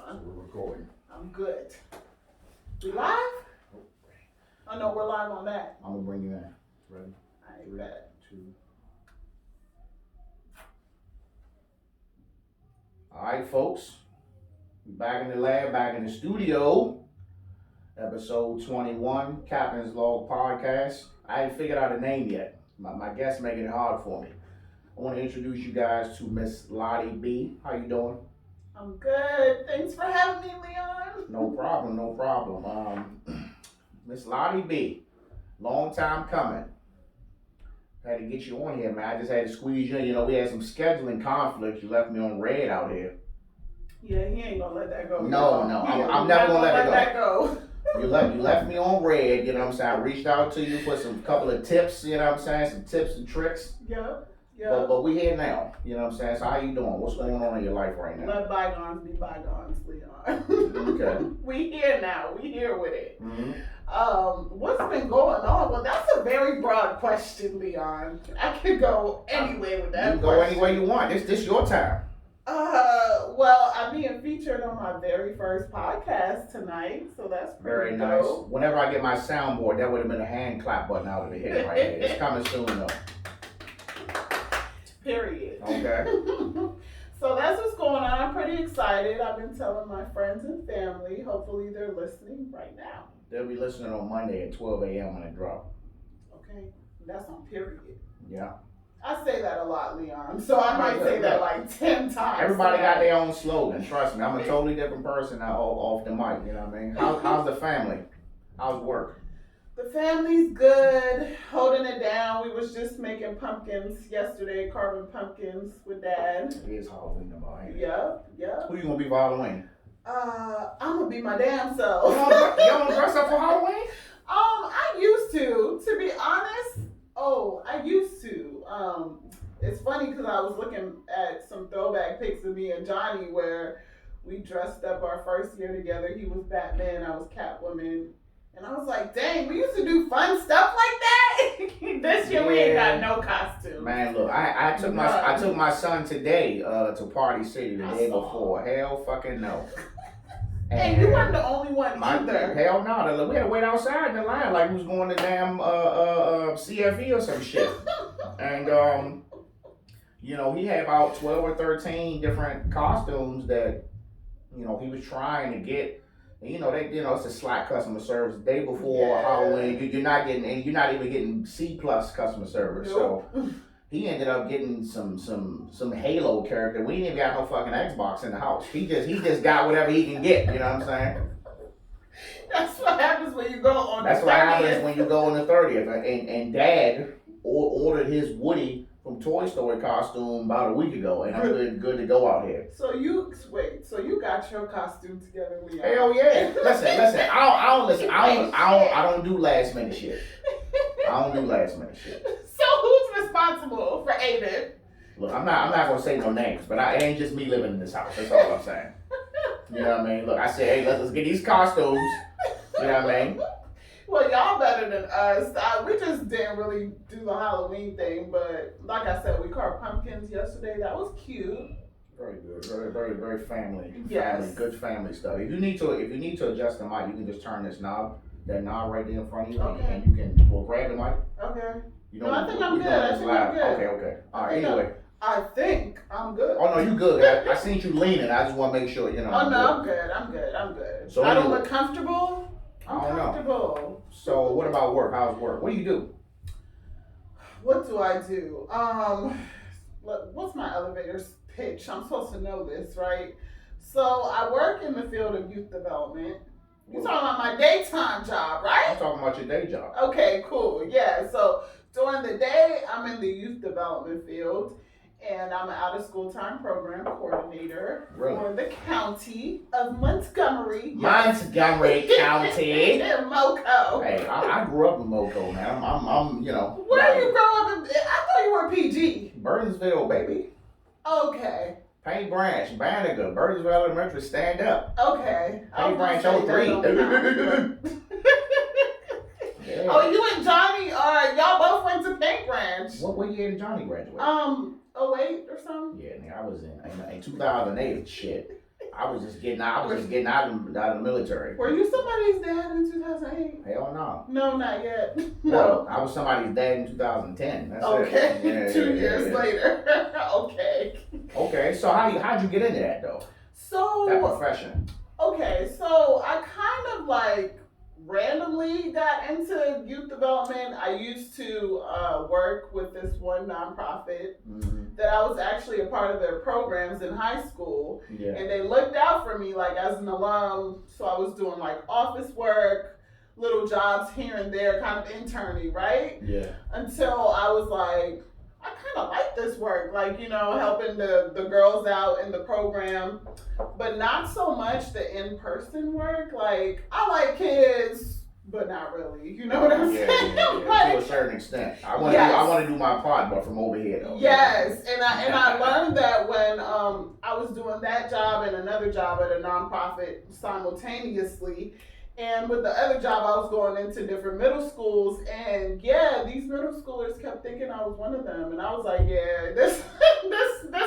So we're recording. I'm good. We live? Oh no, we're live on that. I'm gonna bring you in. Ready? I 3, bet. 2. All right, folks. We back in the lab, back in the studio. Episode 21, Captain's Log Podcast. I ain't figured out a name yet. My guest's making it hard for me. I want to introduce you guys to Miss Latti Bee. How you doing? I'm good. Thanks for having me, Leon. No problem. Miss Latti Bee, long time coming. Had to get you on here, man. I just had to squeeze you in. You know, we had some scheduling conflicts. You left me on red out here. Yeah, he ain't gonna let that go. No, I'm never gonna let that go. You left me on red, you know what I'm saying? I reached out to you for some couple of tips, you know what I'm saying? Some tips and tricks. Yeah. But we here now, you know what I'm saying? So how you doing? What's going on in your life right now? Let bygones be bygones, Leon. Okay. We here now. We here with it. Mm-hmm. What's been going on? Well, that's a very broad question, Leon. I could go anywhere with that. You can go anywhere you want. This your time. Well, I'm being featured on my very first podcast tonight, so that's Very pretty nice. dope. Whenever I get my soundboard, that would have been a hand clap button I would have hit it right there. It's coming soon though. Period. Okay. So that's what's going on. I'm pretty excited. I've been telling my friends and family. Hopefully they're listening right now. They'll be listening on Monday at 12 a.m. when it drop. Okay, that's on period. Yeah. I say that a lot, Leon. So I might say that like 10 times. Everybody got their own slogan. Trust me, I'm a totally different person now off the mic. You know what I mean? How's the family? How's work? The family's good, holding it down. We was just making pumpkins yesterday, carving pumpkins with Dad. It is Halloween tomorrow, ain't it? Yeah. Who you gonna be for Halloween? I'm gonna be my damn self. You don't dress up for Halloween? I used to be honest. I used to. It's funny because I was looking at some throwback pics of me and Johnny where we dressed up our first year together. He was Batman, I was Catwoman. And I was like, dang, we used to do fun stuff like that. This year we ain't got no costume. Man, look, I took my son today to Party City the day before. Hell fucking no. And you weren't the only one either. Hell no. We had to wait outside in the line like we was going to damn CFE or some shit. And you know, he had about 12 or 13 different costumes that, you know, he was trying to get. You know, it's a slack customer service. The day before Halloween, you're not even getting C+ customer service. Nope. So he ended up getting some Halo character. We ain't even got no fucking Xbox in the house. He just got whatever he can get. You know what I'm saying? That's what happens when you go on. That's what happens when you go on the 30th. And Dad ordered his Woody from Toy Story costume about a week ago, and I'm good to go out here. So you got your costume together, Leon? Hell yeah! Listen. I don't do last minute shit. I don't do last minute shit. So who's responsible for Aiden? Look, I'm not gonna say no names, but it ain't just me living in this house. That's all I'm saying. You know what I mean? Look, I said, hey, let's get these costumes. You know what I mean? Well, y'all better than us. We just didn't really do the Halloween thing, but like I said, we carved pumpkins yesterday. That was cute. Very good. Very family. Yes. Good family stuff. If you need to adjust the mic, you can just turn that knob right there in front of you, okay. And you can grab the mic. Okay. You I think I'm good. Okay. All right. Anyway. I think I'm good. Oh no, you good. I seen you leaning. I just want to make sure you know. Oh no, I'm good. So I don't look comfortable. I'm comfortable. So what about work? How's work? What do you do? What do I do? What's my elevator pitch? I'm supposed to know this, right? So I work in the field of youth development. You're talking about my daytime job, right? I'm talking about your day job. Okay, cool. Yeah. So during the day, I'm in the youth development field. And I'm an out-of-school time program coordinator for the county of Montgomery. Montgomery County. Moco. Hey, I grew up in Moco, man. I'm you know. Where you grow up in? I thought you were PG. Burnsville, baby. Okay. Paint Branch, Banneker, Burnsville Elementary, stand up. Okay. Paint Branch 03. Yeah. Oh, you and Johnny, y'all both went to Paint Branch. What year did Johnny graduate? 08 or something? Yeah, nigga, I was in 2008. Shit, I I was just getting out. Out of the military. Were you somebody's dad in 2008? Hell no. No, not yet. Well, No. I was somebody's dad in 2010. That's Okay. it. 2 years later. Okay. Okay. So how'd you get into that though? That So profession. okay, so I kind of like randomly got into youth development. I used to work with this one nonprofit that I was actually a part of their programs in high school. Yeah. And they looked out for me like as an alum. So I was doing like office work, little jobs here and there, kind of interning, right? Yeah. Until I was like, I kind of like this work, like, you know, helping the girls out in the program, but not so much the in-person work. Like, I like kids, but not really. You know what I'm saying? Yeah. Like, to a certain extent. I want to do my part, but from over here though. yes, and I learned that when I was doing that job and another job at a nonprofit simultaneously. And with the other job, I was going into different middle schools, and yeah, these middle schoolers kept thinking I was one of them, and I was like, yeah, this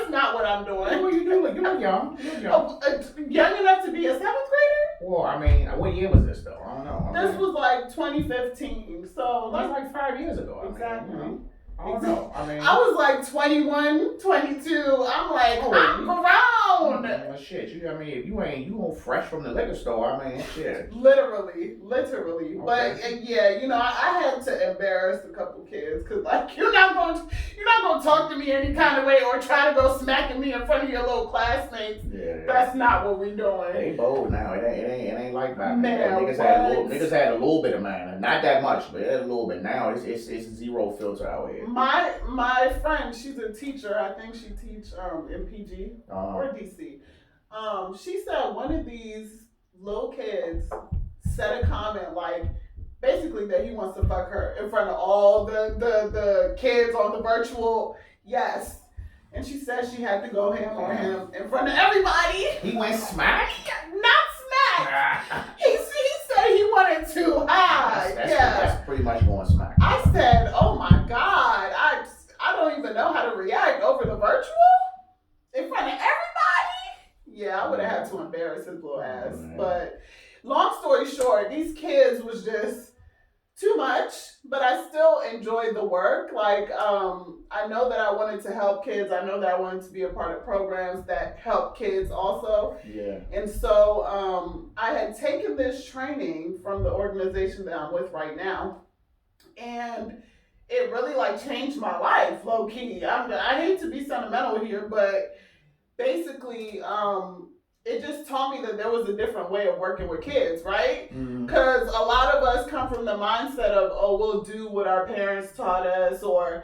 not what I'm doing. What are you doing? You look young. Young enough to be a 7th grader? Well, I mean, what year was this though? I don't know. This was like 2015, so that's like 5 years ago. Exactly. I mean, I don't know. I mean, I was like 21, 22. I'm like, I'm around. Well, shit, if you ain't fresh from the liquor store, I mean, shit. Literally. Okay. But yeah, you know, I had to embarrass a couple kids because like you're not going to talk to me any kind of way or try to go smacking me in front of your little classmates. Yeah. That's not what we're doing. They bold now. It ain't like back then. Man, Niggas had a little bit of manner, not that much, but a little bit. Now it's zero filter out here. My friend, she's a teacher. I think she teach in PG or DC. She said one of these little kids said a comment like basically that he wants to fuck her in front of all the kids on the virtual. Yes. And she said she had to go ham on him in front of everybody. He went smack? Not smack. He said he wanted to hide. That's pretty much going smack. I said, oh my God, I don't even know how to react over the virtual in front of everybody. Yeah, I would have had to embarrass his little ass. But long story short, these kids was just too much, but I still enjoyed the work. Like, I know that I wanted to help kids. I know that I wanted to be a part of programs that help kids also. Yeah. And so I had taken this training from the organization that I'm with right now. And it really like changed my life, low key. I hate to be sentimental here, but basically, it just taught me that there was a different way of working with kids, right? Because a lot of us come from the mindset of, oh, we'll do what our parents taught us or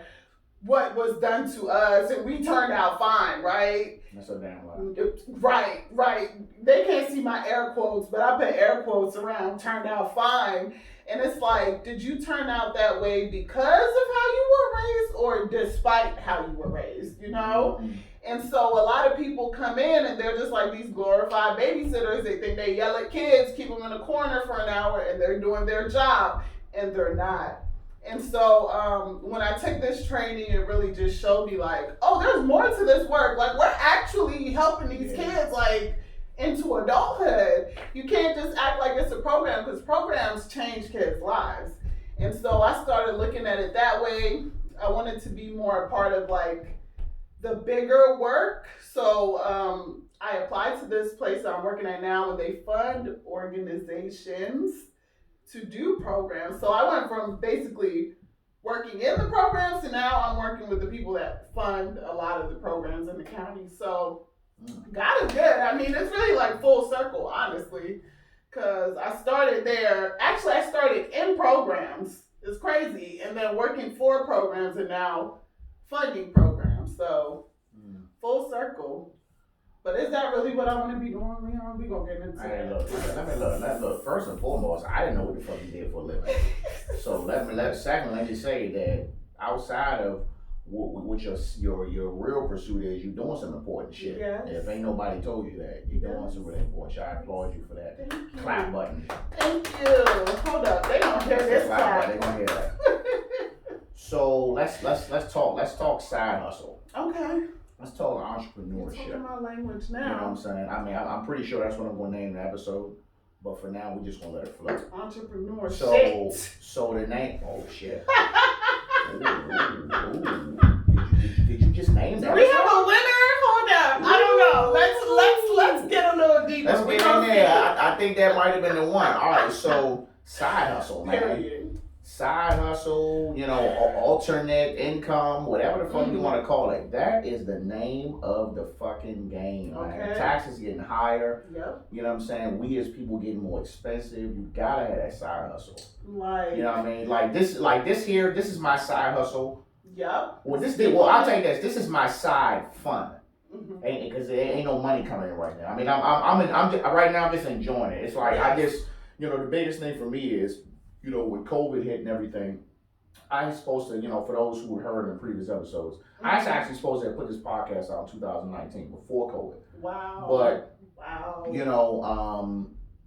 what was done to us, and we turned out fine, right? That's a damn lie. Right. They can't see my air quotes, but I put air quotes around turned out fine. And it's like, did you turn out that way because of how you were raised or despite how you were raised, you know? And so a lot of people come in and they're just like these glorified babysitters. They think they yell at kids, keep them in a corner for an hour, and they're doing their job, and they're not. And so when I took this training, it really just showed me like, oh, there's more to this work. Like, we're actually helping these kids like into adulthood. You can't just act like it's a program because programs change kids' lives. And so I started looking at it that way. I wanted to be more a part of like the bigger work. So I applied to this place that I'm working at now and they fund organizations to do programs. So I went from basically working in the programs to now I'm working with the people that fund a lot of the programs in the county. So God is good. I mean, it's really like full circle, honestly, because I started there. Actually, I started in programs. It's crazy. And then working for programs and now funding programs. So full circle. But is that really what I want to be doing, Leon? We gonna get into it. Look. First and foremost, I didn't know what the fuck you did for a living. So let me say that outside of what your real pursuit is, you're doing some important shit. Yes. If ain't nobody told you that, you're doing some really important shit. I applaud you for that. Thank you. Clap button. Thank you. Hold up, they gonna hear this clap. They gonna hear that. So let's talk side hustle. Okay. Let's talk You're talking entrepreneurship. my language You know what I'm now. saying? I mean, I'm pretty sure that's what I'm going to name the episode. But for now, we just gonna let it flow. Entrepreneur So, shit. so the name. Oh shit. Ooh. Did you just name that? Do we have a winner? Hold up. I don't know. Let's get a little deeper. Let's get in there. I think that might have been the one. All right. So side hustle, man. Period. Side hustle, alternate income, whatever the fuck you want to call it. That is the name of the fucking game, man. Okay. Taxes getting higher. Yep. You know what I'm saying? We as people getting more expensive. You gotta have that side hustle. Like. You know what I mean? Like this here. This is my side hustle. Yep. Well, I'll tell you this. This is my side fun. Mm-hmm. Because there ain't no money coming in right now. I mean, I'm just, right now. I'm just enjoying it. It's like I just, the biggest thing for me is, when COVID hit and everything, I was supposed to, for those who heard in previous episodes, I was actually supposed to have put this podcast out in 2019 before COVID. Wow. But, wow.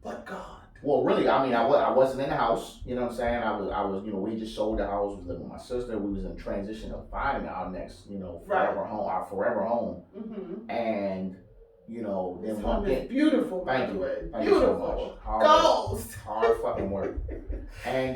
But God. Well, really, I mean, I wasn't in the house. You know what I'm saying? I was, we just sold the house. We was living with my sister. We was in transition of finding our next, forever home, our forever home. Mm-hmm. And, this then home is beautiful. Thank you. Thank you so much. Hard fucking work. And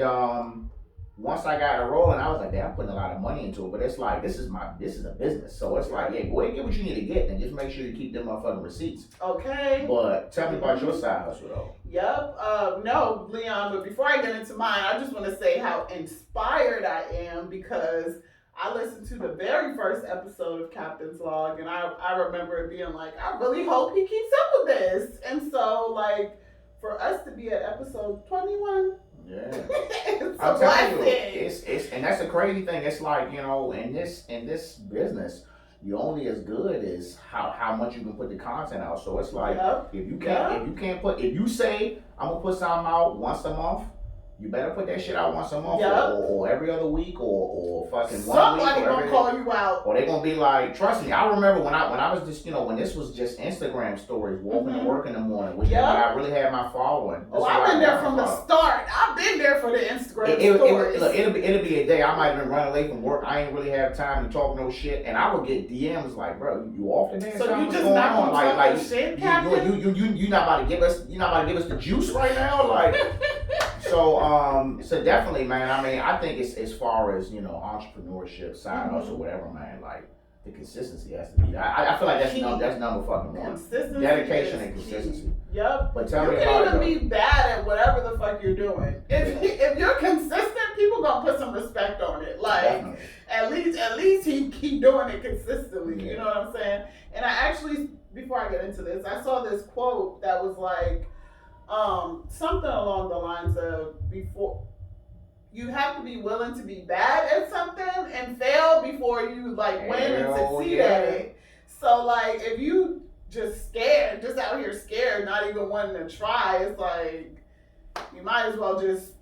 once I got it rolling, I was like, damn, I'm putting a lot of money into it. But it's like, this is a business. So it's like, yeah, go ahead and get what you need to get, and just make sure you keep them motherfucking receipts. Okay. But tell me about your side hustle though. Yep. No, Leon, but before I get into mine, I just want to say how inspired I am because I listened to the very first episode of Captain's Log, and I remember it being like, I really hope he keeps up with this. And so, like, for us to be at episode 21, yeah, it's I'm a telling blessing. you, and that's the crazy thing. It's like, in this business, you're only as good as how much you can put the content out. So it's like, if you say I'm gonna put something out once a month, you better put that shit out once a month, or every other week, or fucking 1 week. Somebody gonna call you out. Or they gonna be like, trust me. I remember when I was just, when this was just Instagram stories, walking to work in the morning, which when I really had my following. I've been there from the start. I've been there for the Instagram stories. It'll be a day I might have been running late from work. I ain't really have time to talk no shit, and I would get DMs like, bro, you off today? So you just not gonna talk like shit, Captain? You not about to give us the juice right now, like. So definitely, man. I mean, I think it's as far as entrepreneurship, side hustle, whatever, man. Like the consistency has to be. I feel like that's number fucking one. Consistency, dedication, and consistency. Key. Yep. But tell me about it. You can even be bad at whatever the fuck you're doing. If you're consistent, people gonna put some respect on it. Like definitely. at least he keep doing it consistently. Yeah. You know what I'm saying? And I actually, before I get into this, I saw this quote that was like. Something along the lines of before you have to be willing to be bad at something and fail before you win and succeed at it. So if you just out here scared, not even wanting to try, it's like you might as well just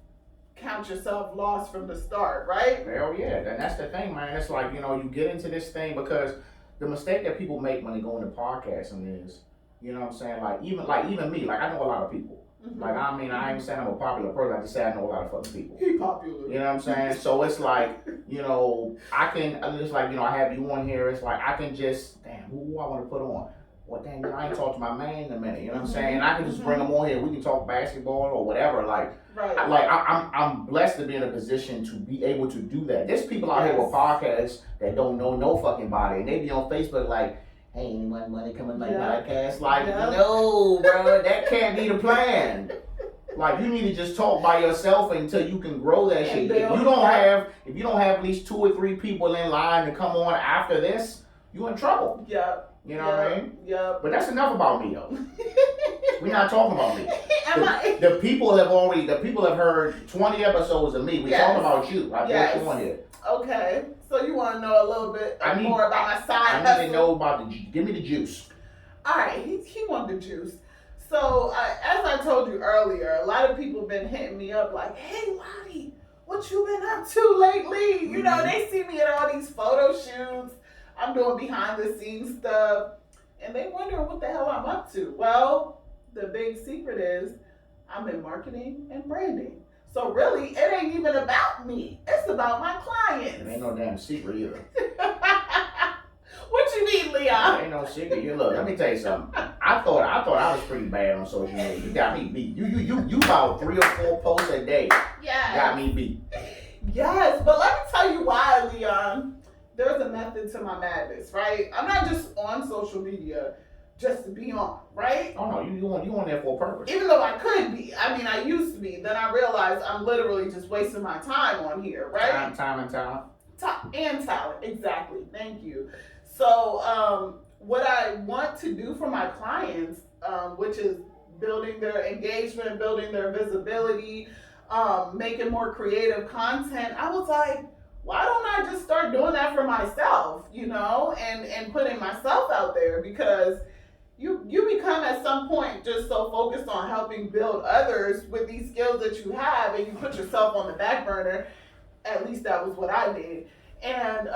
count yourself lost from the start, right? Hell yeah, and that's the thing, man. It's like you get into this thing because the mistake that people make when they go into podcasting is. You know what I'm saying? Even me, I know a lot of people. Mm-hmm. I ain't saying I'm a popular person. I just say I know a lot of fucking people. He popular. You know what I'm saying? So it's like, I can, just I have you on here. It's like, I can just, damn, who I want to put on? Well, dang, I ain't talked to my man in a minute. You know what I'm saying? I can just bring them on here. We can talk basketball or whatever. Right. I'm blessed to be in a position to be able to do that. There's people out here with podcasts that don't know no fucking body. And they be on Facebook hey, anyone want to come on my podcast? No, bro, that can't be the plan. You need to just talk by yourself until you can grow that shit. If you don't have at least 2 or 3 people in line to come on after this, you in trouble. Yep. You know what I mean? Yep. But that's enough about me though. We're not talking about me. The people have heard 20 episodes of me. We're talking about you. I brought you on here. Okay. So you want to know a little bit more about my side hustle? I need to know about give me the juice. All right, he wanted the juice. So as I told you earlier, a lot of people been hitting me up like, hey, Latti, what you been up to lately? Mm-hmm. They see me at all these photo shoots. I'm doing behind the scenes stuff. And they wondering what the hell I'm up to. Well, the big secret is I'm in marketing and branding. So really, it ain't even about me. It's about my clients. It ain't no damn secret either. What you mean, Leon. Ain't no secret. You look. Let me tell you something. I thought I was pretty bad on social media. You got me beat. You about 3 or 4 posts a day. Yes. Got me beat. Yes, but let me tell you why, Leon. There's a method to my madness, right? I'm not just on social media just to be on, right? Oh no, you on there for a purpose. Even though I could be. I mean, I used to be. Then I realized I'm literally just wasting my time on here, right? Time and talent. And talent, exactly. Thank you. So, what I want to do for my clients, which is building their engagement, building their visibility, making more creative content, I was like, why don't I just start doing that for myself, and putting myself out there? Because you become at some point just so focused on helping build others with these skills that you have, and you put yourself on the back burner. At least that was what I did. And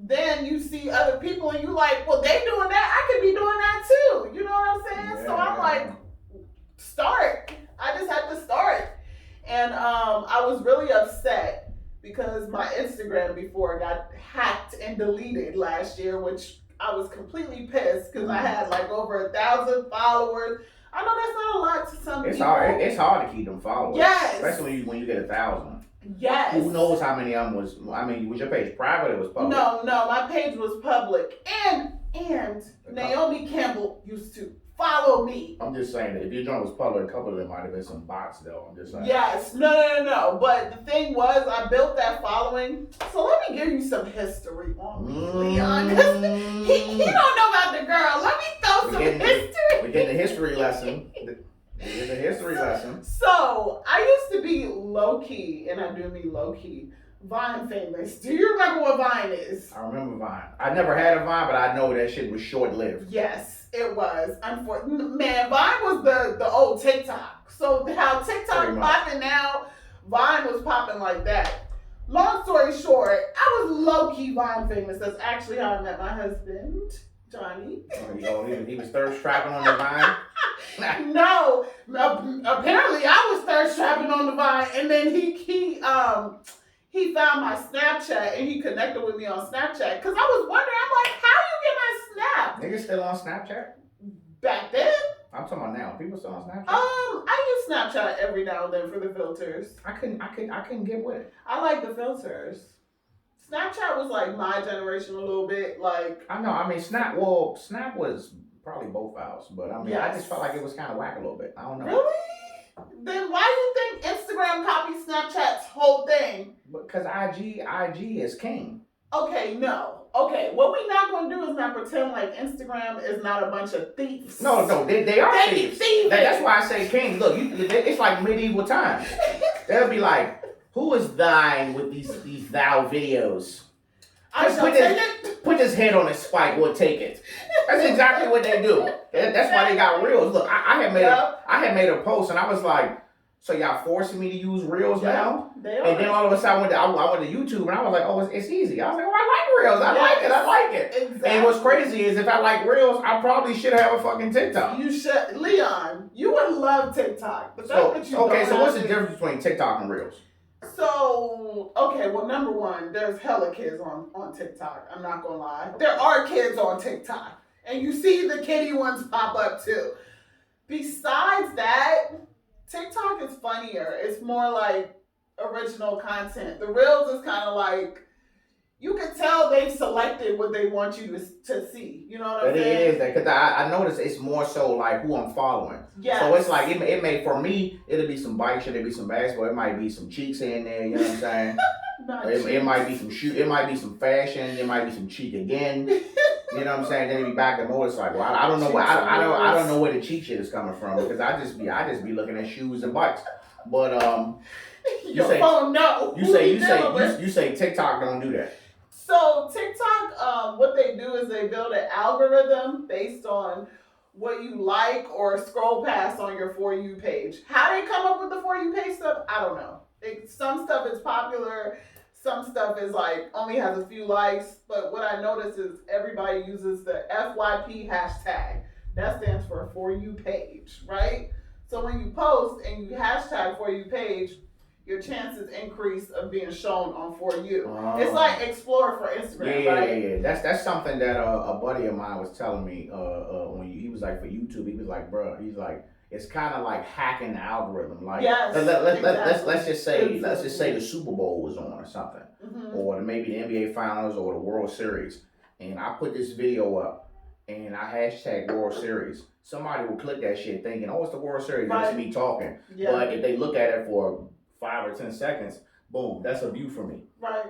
then you see other people and you like, well, they doing that, I could be doing that too. You know what I'm saying? Yeah. So I'm like, start. I just had to start. And I was really upset because my Instagram before got hacked and deleted last year, which I was completely pissed because I had like over 1,000 followers. I know that's not a lot to some people. It's hard to keep them followers. Yes. Especially when you get 1,000. Yes. Who knows how many of them was? I mean, was your page private or was public? No, my page was public. And Naomi Campbell used to follow me. I'm just saying that if your joint was public, a couple of them might have been some bots though. I'm just saying. Yes. No. But the thing was, I built that following. So let me give you some history on me, Leon. Because he don't know about the girl. Let me throw some history. We get the history lesson. So I used to be low key, and I do mean low key, Vine famous. Do you remember what Vine is? I remember Vine. I never had a Vine, but I know that shit was short lived. Yes, it was. Unfortunately, man, Vine was the old TikTok. So how TikTok popping now, Vine was popping like that. Long story short, I was low key Vine famous. That's actually how I met my husband, Johnny. He was thirst trapping on the Vine. No, apparently I was thirst trapping on the Vine, and then he found my Snapchat and he connected with me on Snapchat because I was wondering, I'm like, how you get my Snap? Niggas still on Snapchat? Back then? I'm talking about now. People still on Snapchat? I use Snapchat every now and then for the filters. I couldn't get with it. I like the filters. Snapchat was like my generation a little bit, like. I know. I mean, Snap was probably both files, but I mean, yes. I just felt like it was kind of whack a little bit. I don't know. Really? Then why do you think Instagram copied Snapchat's whole thing? Because IG is king. Okay, no. Okay, what we're not going to do is not pretend like Instagram is not a bunch of thieves. No, they are thieves. That's why I say king. Look, it's like medieval times. They'll be like, who is thine with these thou videos? Put his head on a spike, we'll take it. That's exactly what they do. That's why they got reels. Look, I had made a post and I was like, so y'all forcing me to use reels now? They are. And then all of a sudden I went to YouTube and I was like, oh, it's easy. I was like, oh, I like reels. I like it. Exactly. And what's crazy is if I like reels, I probably should have a fucking TikTok. You should. Leon, you would love TikTok. But so what's the difference between TikTok and reels? So, okay, well, number one, there's hella kids on TikTok. I'm not going to lie. There are kids on TikTok. And you see the kiddie ones pop up too. Besides that, TikTok is funnier. It's more like original content. The Reels is kind of like, you can tell they've selected what they want you to see. You know what I'm saying? It is that, because I noticed it's more so like who I'm following. Yes. So it's like, it may, for me, it'll be some bike shit, it'll be some basketball, it might be some cheeks in there, you know what I'm saying? it might be some shoe, it might be some fashion, it might be some cheek again. You know what I'm saying? Then it be back to motorcycle. I don't know I don't know where the cheek shit is coming from because I just be looking at shoes and bikes. But you say TikTok don't do that. So TikTok, what they do is they build an algorithm based on what you like or scroll past on your For You page. How they come up with the For You page stuff, I don't know. Some stuff is popular, some stuff is like only has a few likes, but what I notice is everybody uses the FYP hashtag. That stands for For You page, right? So when you post and you hashtag For You page, your chances increase of being shown on For You. It's like Explore for Instagram, right? Yeah. That's something that a buddy of mine was telling me. He was like for YouTube, he was like, bro, he's like, it's kind of like hacking the algorithm. Like, yes, let's just say the Super Bowl was on or something, or maybe the NBA Finals or the World Series, and I put this video up, and I hashtag World Series. Somebody will click that shit thinking, oh, it's the World Series, right. It's me talking. Yeah. But if they look at it for 5 or 10 seconds, boom, that's a view for me. Right.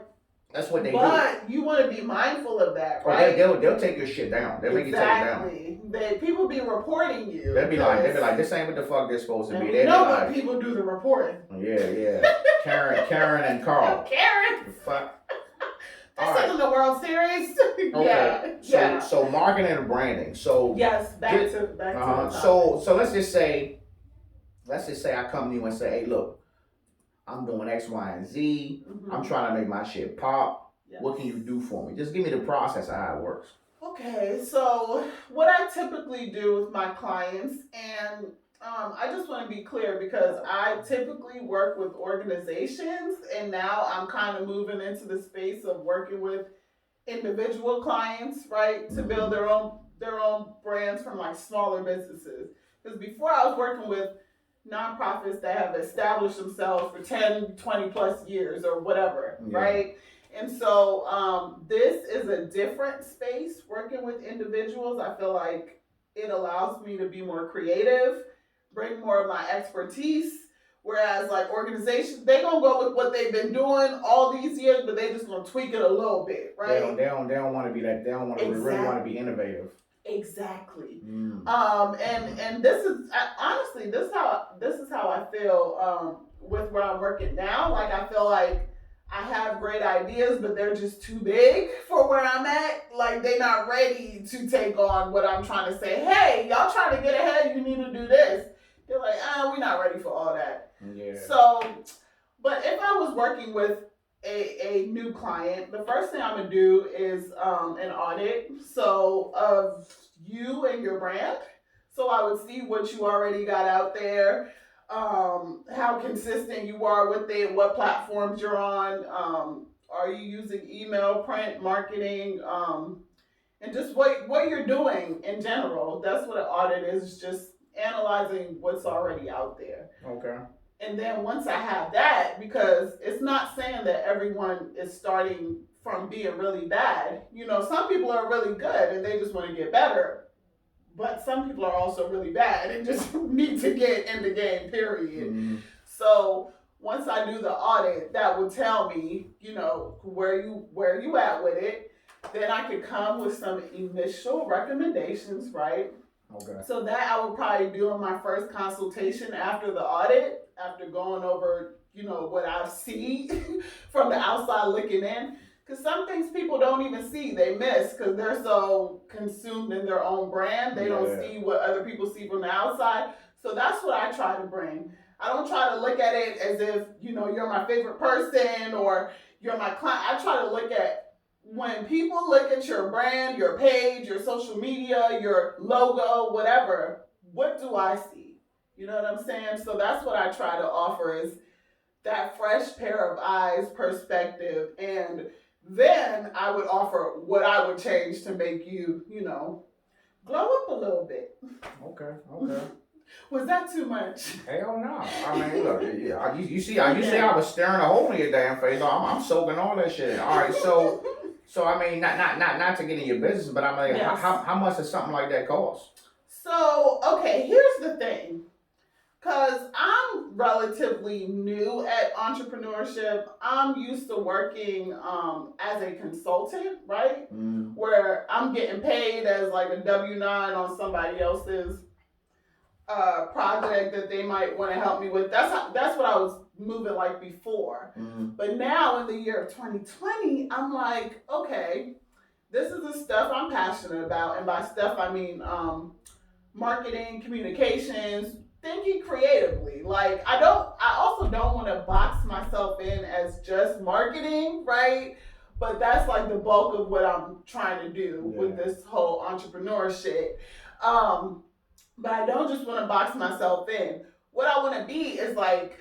That's what they do. But you want to be mindful of that, right? They'll take your shit down. They'll make you take it down. People be reporting you. They'll be like, this ain't what the fuck they're supposed to be. They know what people do the reporting. Yeah. Karen and Carl. Karen. The fuck. This isn't the World Series. Okay. So marketing and branding. So yes, back to the so let's just say I come to you and say, hey, look, I'm doing X, Y, and Z. I'm trying to make my shit pop. Yes. What can you do for me? Just give me the process of how it works. Okay, so what I typically do with my clients, and I just want to be clear because I typically work with organizations, and now I'm kind of moving into the space of working with individual clients, right, to build their own brands from like smaller businesses. Because before I was working with nonprofits that have established themselves for 10, 20 plus years or whatever, right? And so this is a different space working with individuals. I feel like it allows me to be more creative, bring more of my expertise. Whereas like organizations, they gonna go with what they've been doing all these years, but they just gonna tweak it a little bit, right? They don't want to be that. They don't want to really want to be innovative. Exactly. And this is honestly this is how I feel with where I'm working now. Like I feel like I have great ideas, but they're just too big for where I'm at. Like they're not ready to take on what I'm trying to say. Hey, y'all trying to get ahead, you need to do this. They're like, we're not ready for all that. Yeah. So, but if I was working with a new client, the first thing I'm gonna do is an audit. So of you and your brand. So I would see what you already got out there, how consistent you are with it, what platforms you're on, are you using email, print, marketing, and just what you're doing in general. That's what an audit is, just analyzing what's already out there. Okay. And then once I have that, because it's not saying that everyone is starting from being really bad. You know, some people are really good and they just want to get better. But some people are also really bad and just need to get in the game, period. So once I do the audit, that will tell me, you know, where you at with it. Then I could come with some initial recommendations, right? Okay. So that I would probably do in my first consultation after the audit, after going over, you know, what I see from the outside looking in. Because some things people don't even see, they miss because they're so consumed in their own brand. They don't see what other people see from the outside. So that's what I try to bring. I don't try to look at it as if, you know, you're my favorite person or you're my client. I try to look at when people look at your brand, your page, your social media, your logo, whatever, what do I see? You know what I'm saying? So that's what I try to offer is that fresh pair of eyes perspective. And then I would offer what I would change to make you, you know, glow up a little bit. Okay. Was that too much? Hell no. I mean, look, you see I was staring a hole in your damn face. I'm soaking all that shit in. All right, so I mean, not to get in your business, but I'm like, how much does something like that cost? So, okay, here's the thing. Because I'm relatively new at entrepreneurship. I'm used to working as a consultant, right? Where I'm getting paid as like a W-9 on somebody else's project that they might want to help me with. That's what I was moving like before. But now in the year of 2020, I'm like, okay, this is the stuff I'm passionate about. And by stuff, I mean marketing, communications, thinking creatively. Like I also don't want to box myself in as just marketing, right? But that's like the bulk of what I'm trying to do with this whole entrepreneurship. But I don't just want to box myself in. What I want to be is like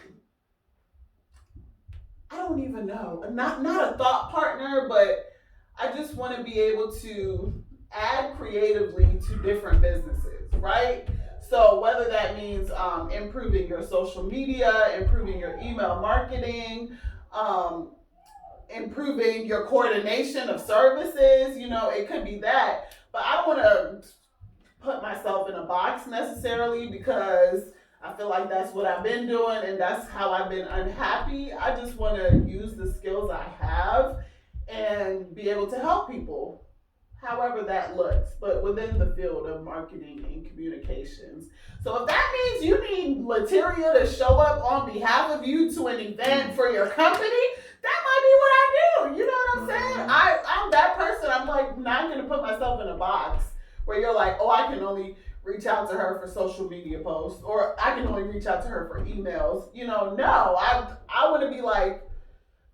I don't even know. Not a thought partner, but I just want to be able to add creatively to different businesses, right? So whether that means improving your social media, improving your email marketing, um, improving your coordination of services, it could be that. But I don't want to put myself in a box necessarily because I feel like that's what I've been doing and that's how I've been unhappy. I just want to use the skills I have and be able to help people, however that looks, but within the field of marketing and communications. So if that means you need Lateria to show up on behalf of you to an event for your company, that might be what I do. You know what I'm saying? I'm that person. I'm like not going to put myself in a box where you're like, oh, I can only reach out to her for social media posts, or I can only reach out to her for emails. No, I want to be like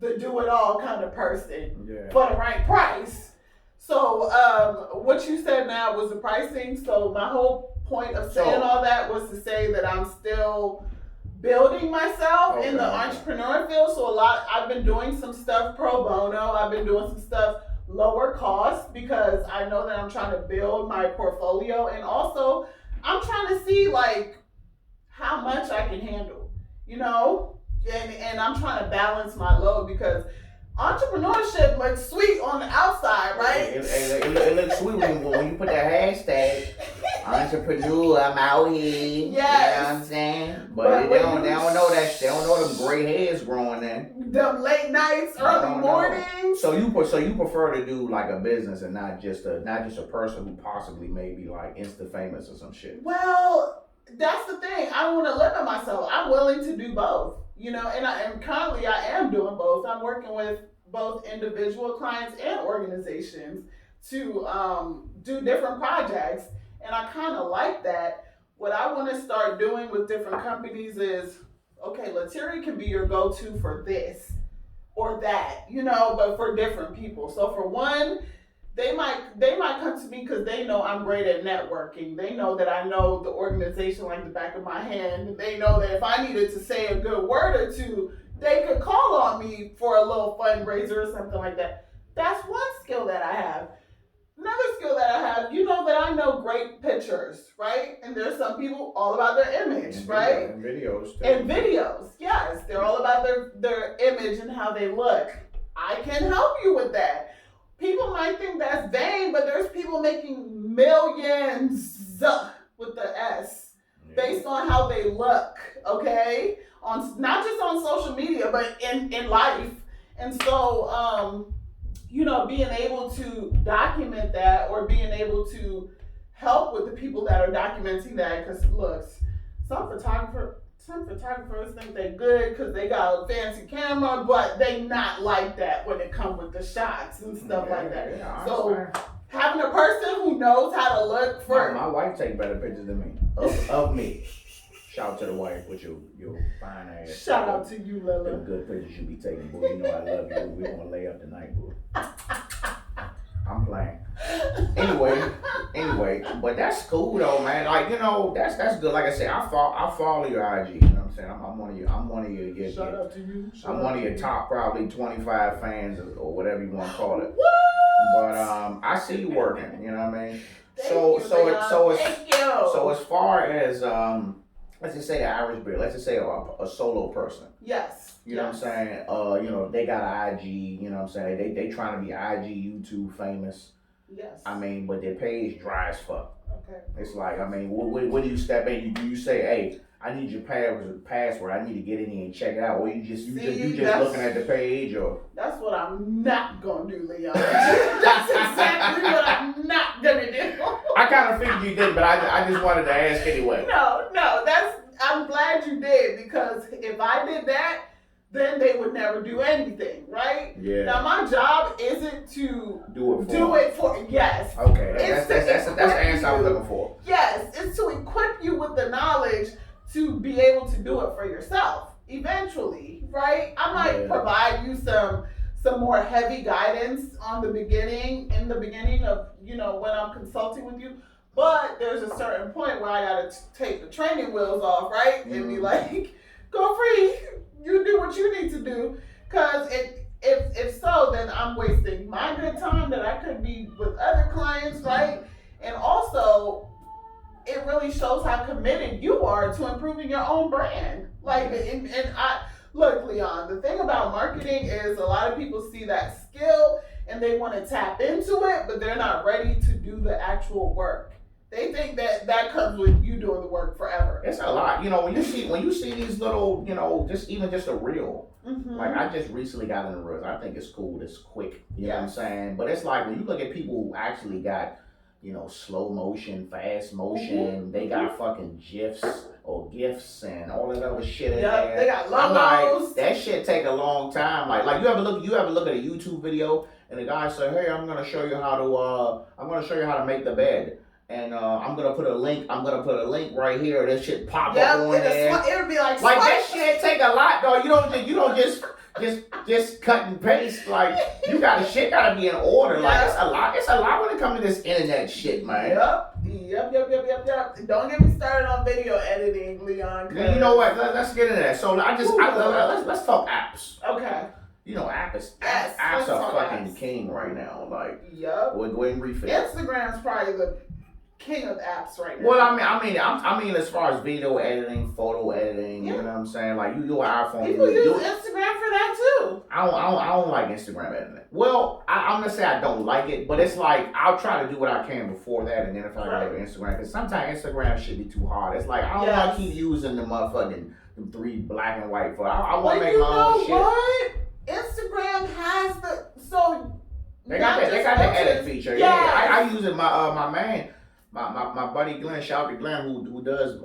the do it all kind of person for the right price. So what you said now was the pricing. So my whole point of saying all that was to say that I'm still building myself in the entrepreneur field. So I've been doing some stuff pro bono. I've been doing some stuff lower cost because I know that I'm trying to build my portfolio, and also I'm trying to see like how much I can handle, and I'm trying to balance my load because entrepreneurship looks sweet on the outside, right? It looks sweet when you put that hashtag entrepreneur, I'm out here. Yes. You know what I'm saying? But they don't know that they don't know them gray hairs growing in. Them late nights, early mornings. So you prefer to do like a business and not just a person who possibly may be like insta famous or some shit. Well, that's the thing. I don't want to limit myself. I'm willing to do both. And currently I am doing both. I'm working with both individual clients and organizations to do different projects, and I kind of like that. What I want to start doing with different companies is, okay, Lateria can be your go-to for this or that, but for different people. So for one, they might come to me because they know I'm great at networking. They know that I know the organization like the back of my hand. They know that if I needed to say a good word or two, they could call on me for a little fundraiser or something like that. That's one skill that I have. Another skill that I have, that I know great pictures, right? And there's some people all about their image, right? And videos too. And videos, yes. They're all about their image and how they look. I can help you with that. People might think that's vain, but there's people making millions with the S based on how they look, okay? On not just on social media, but in life. And so, being able to document that or being able to help with the people that are documenting that, because look, some photographers think they're good because they got a fancy camera, but they not like that when it comes with the shots and stuff like that. Yeah, so having a person who knows how to look for my wife take better pictures than me of me. Shout out to the wife with your fine ass. Shout out to you, Lila. Them good pictures you be taking, boy. You know I love you. We gonna lay up tonight, boy. I'm playing. Anyway, but that's cool though, man. Like that's good. Like I said, I follow your IG. You know what I'm saying? I'm one of your shout out to you. I'm one of your top probably 25 fans or whatever you want to call it. What? But I see you working. You know what I mean? Thank So you. as far as let's just say the average bear, let's just say a solo person. Yes. You know what I'm saying? They got an IG, you know what I'm saying? They trying to be IG, YouTube famous. Yes. I mean, but their page dry as fuck. Okay. It's like, I mean, what do you step in? Do you say, hey, I need your password. I need to get in here and check it out. Or you just looking at the page, or that's what I'm not gonna do, Leon. That's exactly what I'm not gonna do. I kind of figured you did, but I just wanted to ask anyway. No, I'm glad you did, because if I did that, then they would never do anything, right? Yeah. Now my job isn't to do it for yes. Okay, that's the answer I was looking for. Yes, it's to equip you with the knowledge to be able to do it for yourself eventually, right? I might provide you some more heavy guidance in the beginning of, when I'm consulting with you, but there's a certain point where I gotta take the training wheels off, right? And be like, go free, you do what you need to do. Because if so, then I'm wasting my good time that I could be with other clients, right? And also, it really shows how committed you are to improving your own brand. Like, and I look, Leon, the thing about marketing is a lot of people see that skill and they want to tap into it, but they're not ready to do the actual work. They think that comes with you doing the work forever. It's a lot, you know. When you see these little, you know, just a reel. Mm-hmm. Like I just recently got in the reels. I think it's cool. It's quick. You know what I'm saying? But it's like when you look at people who actually got, you know, slow motion, fast motion. They got fucking GIFs or GIFs and all that other shit in there. They got logos. I'm like, that shit take a long time. Like you ever look at a YouTube video and the guy say, hey, I'm gonna show you how to make the bed. And I'm gonna put a link right here. This shit pop up on there. It would be like that shit take a lot, though. You don't just cut and paste. Like shit gotta be in order. Like it's a lot when it comes to this internet shit, man. Yep. Don't get me started on video editing, Leon. You know what? Let's get into that. So let's talk apps. Okay. You know, apps are fucking king right now. Like, yep. Go ahead and refill. Instagram's probably the king of apps right now. Well, I mean, as far as video editing, photo editing, you know what I'm saying? Like, you your iPhone. People use Instagram for that too. I don't like Instagram editing. Well, I'm gonna say I don't like it, but it's like I'll try to do what I can before that, and then if I go to Instagram, because sometimes Instagram should be too hard. It's like I don't want to keep using the motherfucking 3 black and white photos. I want to make my own shit. What? Instagram has they got the edit feature. Yeah, I use it. My man. My buddy Glenn, shout out to Glenn, who does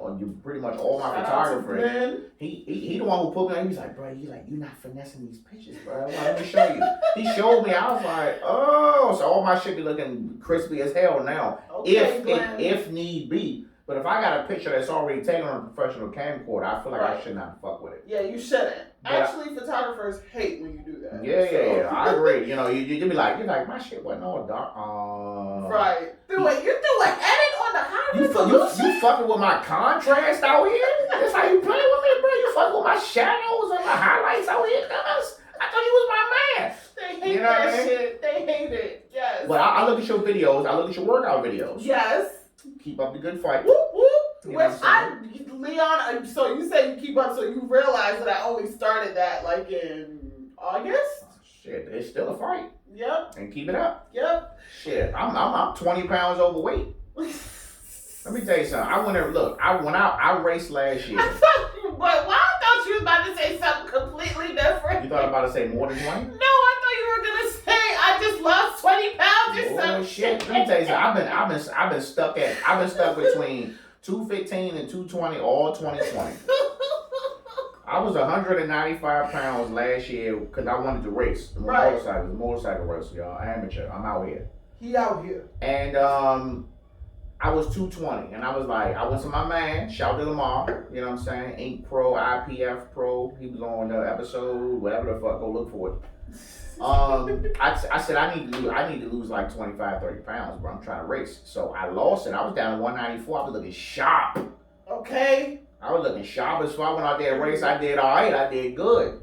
pretty much all my photography. He the one who put me on. He's like, bro, you're not finessing these pictures, bro. Let me show you. He showed me. I was like, oh, so all my shit be looking crispy as hell now, if need be. But if I got a picture that's already taken on a professional camcorder, I feel like I should not fuck with it. Yeah, you shouldn't. Actually, photographers hate when you do that. Yeah. I agree. You know, you be like, you're like, my shit wasn't all dark. Right. You do an edit on the high resolution? You fucking with my contrast out here? That's how you play with me, bro. You fucking with my shadows and my highlights out here, guys. I thought you was my man. They hate that shit. They hate it. Yes. But I look at your videos. I look at your workout videos. Yes. Keep up the good fight. Whoop whoop. Leon, so you say you keep up, so you realize that I only started that like in August? Shit, it's still a fight. Yep. And keep it up. Yep. Shit, I'm 20 pounds overweight. Let me tell you something. I raced last year. But I thought you was about to say something completely different. You thought about to say more than 20? No, I thought you were gonna say I just lost 20 pounds or something. Shit. Let me tell you something. I've been stuck between 215 and 220 all 2020. I was 195 pounds last year because I wanted to race. Motorcycle race, y'all. Amateur. I'm out here. He out here. And I was 220, and I was like, I went to my man, shout to Lamar, you know what I'm saying, Ink Pro, IPF Pro. He was on the episode, whatever the fuck, go look for it. I said I need to lose like 25, 30 pounds, bro. I'm trying to race. So I lost it. I was down to 194. I was looking sharp. Okay. I was looking sharp as fuck. I went out there and raced. I did all right. I did good.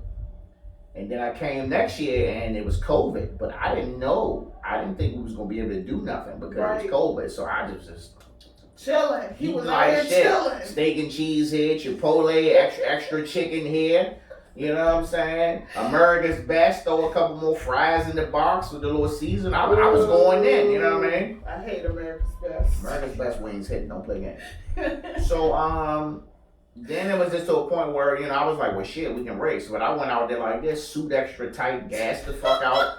And then I came next year and it was COVID, but I didn't know. I didn't think we was gonna be able to do nothing because it was COVID. So I just chilling. He was out here chilling. Steak and cheese here, Chipotle, extra chicken here. You know what I'm saying? America's Best. Throw a couple more fries in the box with a little season. I was going in. You know what I mean? I hate America's Best. America's Best wings hitting. Don't play games. So then it was just to a point where, you know, I was like, well, shit, we can race. But I went out there like this, suit extra tight, gas the fuck out.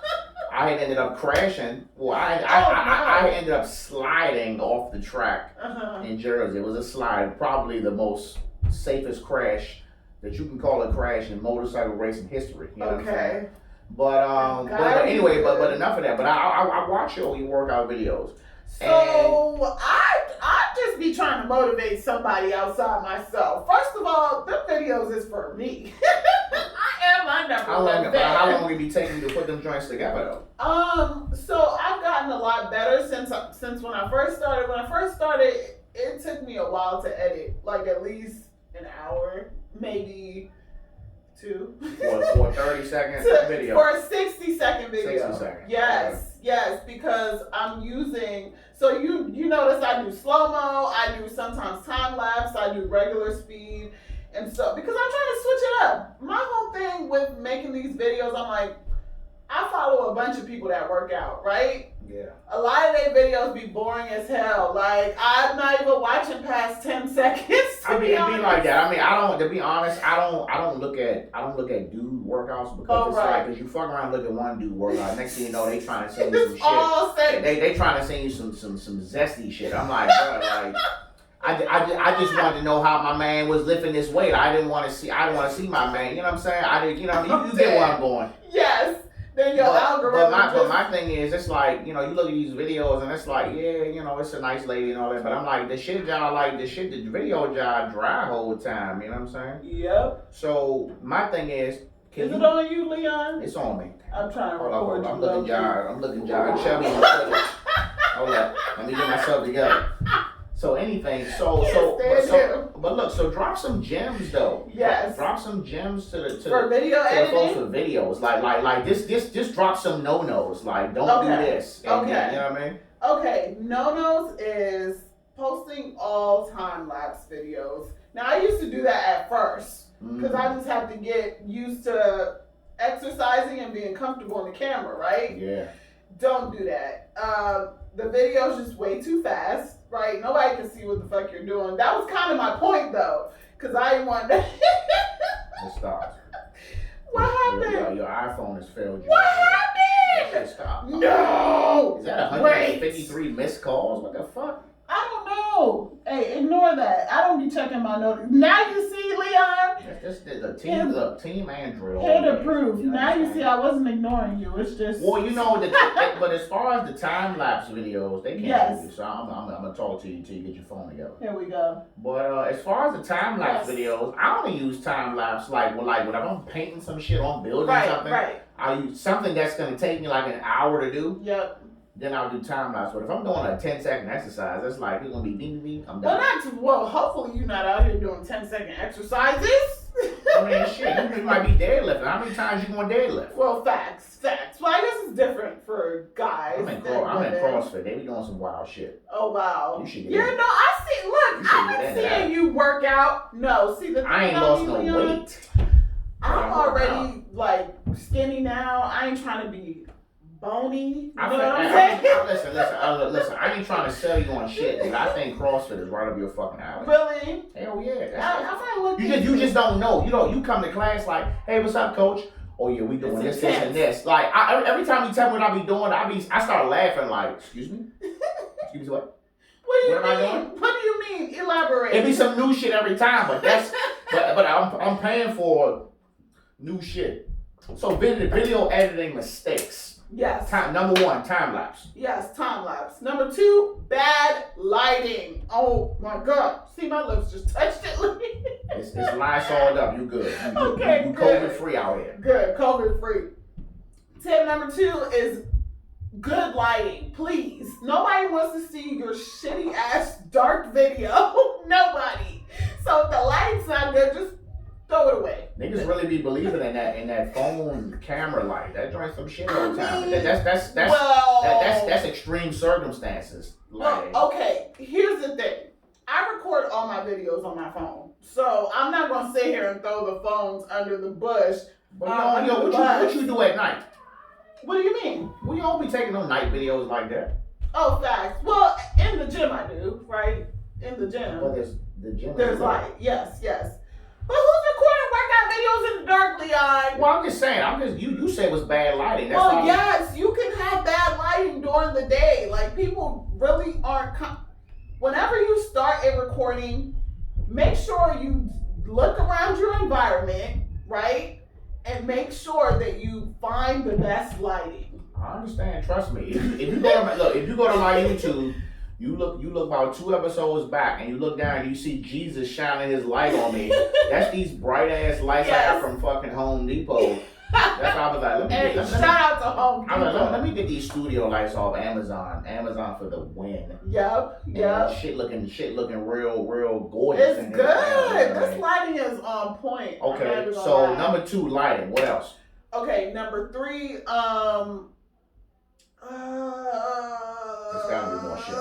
I had ended up crashing. Well, I ended up sliding off the track in Jersey. It was a slide, probably the most safest crash that you can call a crash in motorcycle racing history. You know what I'm saying? But anyway, but enough of that. But I watch your workout videos. So I just be trying to motivate somebody outside myself. First of all, the videos is for me. I am my number one fan. How long will it be taking you to put them joints together though? So I've gotten a lot better since when I first started. When I first started, it took me a while to edit, like at least an hour, maybe 2. For a 30-second video. For a 60-second video. 60 seconds. Yes, because I'm using, so you notice I do slow-mo, I do sometimes time-lapse, I do regular speed, and so, because I'm trying to switch it up. My whole thing with making these videos, I'm like, I follow a bunch of people that work out, right? Yeah. A lot of their videos be boring as hell. Like, I'm not even watching past 10 seconds. I mean, it be like that. I mean, I don't. To be honest, I don't look at dude workouts because it's like, cause you fuck around and look at one dude workout. Next thing you know, they trying to send you some shit. They trying to send you some zesty shit. I'm like, bro, like. I just wanted to know how my man was lifting this weight. I didn't want to see my man. You know what I'm saying? You get where I'm going. Yes. Then your algorithm. But my thing is, it's like, you look at these videos and it's like, yeah, it's a nice lady and all that. But I'm like, the video job dry whole time. You know what I'm saying? Yep. So my thing is, is it on you, Leon? It's on me. I'm trying to record you. I'm looking Chubby on footage. Hold up. Let me get myself together. So anything, but look, so drop some gems though. Yes. Drop some gems to for video editing. Folks for videos, like this. Drop some no-nos. Like don't do this. And, okay. You know what I mean? Okay. No-nos is posting all time-lapse videos. Now I used to do that at first because I just had to get used to exercising and being comfortable in the camera, right? Yeah. Don't do that. The video's just way too fast. Right, nobody can see what the fuck you're doing. That was kind of my point, though, because I didn't want to. Stop. What happened? Your iPhone has failed you. What happened? Stop. No. Is that 153 missed calls? What the fuck? I don't know. Hey, ignore that. I don't be checking my notes. Now you see, Leon. This is the team Android. Here to prove. Now you see, I wasn't ignoring you. It's just. Well, but as far as the time lapse videos, they can't do it. So I'm gonna talk to you till you get your phone together. Here we go. But as far as the time lapse videos, I only use time lapse like when I'm painting some shit on building something. Right. I use something that's gonna take me like an hour to do. Yep. Then I'll do time lapse. But if I'm doing a 10-second exercise, it's like it's gonna be ding ding. I'm done. Hopefully you're not out here doing 10-second exercises. I mean, shit, you might be deadlifting. How many times you gonna deadlift? Well, facts. Well, I guess it's different for guys. I'm in CrossFit. They be doing some wild shit. Oh wow. You should get in. No, I see. Look, I've been seeing you work out. No, see the thing I ain't lost no weight. I'm already like skinny now. I ain't trying to be bony. You know what I'm saying? Listen. I ain't trying to sell you on shit, but I think CrossFit is right up your fucking alley. Really? Hell yeah. I look. You just don't know. You come to class like, hey, what's up, coach? Oh yeah, we doing this, and this. Like every time you tell me what I be doing, I start laughing. Like, excuse me, excuse me, what? What do you mean? What am I doing? What do you mean? Elaborate. It be some new shit every time, but that's but I'm paying for new shit. So video editing mistakes. Yes. Number 1, time lapse. Yes, time lapse. Number 2, bad lighting. Oh my God. See, my lips just touched it. It's Lysol up. You good. You COVID free out here. Good. COVID free. Tip number 2 is good lighting. Please. Nobody wants to see your shitty ass dark video. Nobody. So if the lighting's not good, just throw it away. Niggas really be believing in that phone camera light. That joins some shit all the time. That's extreme circumstances. Like, well, okay, here's the thing. I record all my videos on my phone, so I'm not gonna sit here and throw the phones under the bush. But what you do at night? What do you mean? We don't be taking no night videos like that. Oh, facts. Well, in the gym I do, right? In the gym. But the gym. There's light. Yes. But who's recording workout videos in the dark, Leon? Well, I'm just saying. You say it was bad lighting. That's well, yes, you can have bad lighting during the day. Like, people really aren't. Whenever you start a recording, make sure you look around your environment, right? And make sure that you find the best lighting. I understand. Trust me. If you go to my YouTube. You look about 2 episodes back and you look down and you see Jesus shining his light on me. That's these bright ass lights I got from fucking Home Depot. That's why I was like, Hey, shout out to Home I was like, Depot. let me get these studio lights off Amazon. Amazon for the win. Yep. And shit looking real gorgeous. It's good. This lighting is on point. Okay, so number 2, lighting. What else? Okay, number 3, There's gotta be more shit.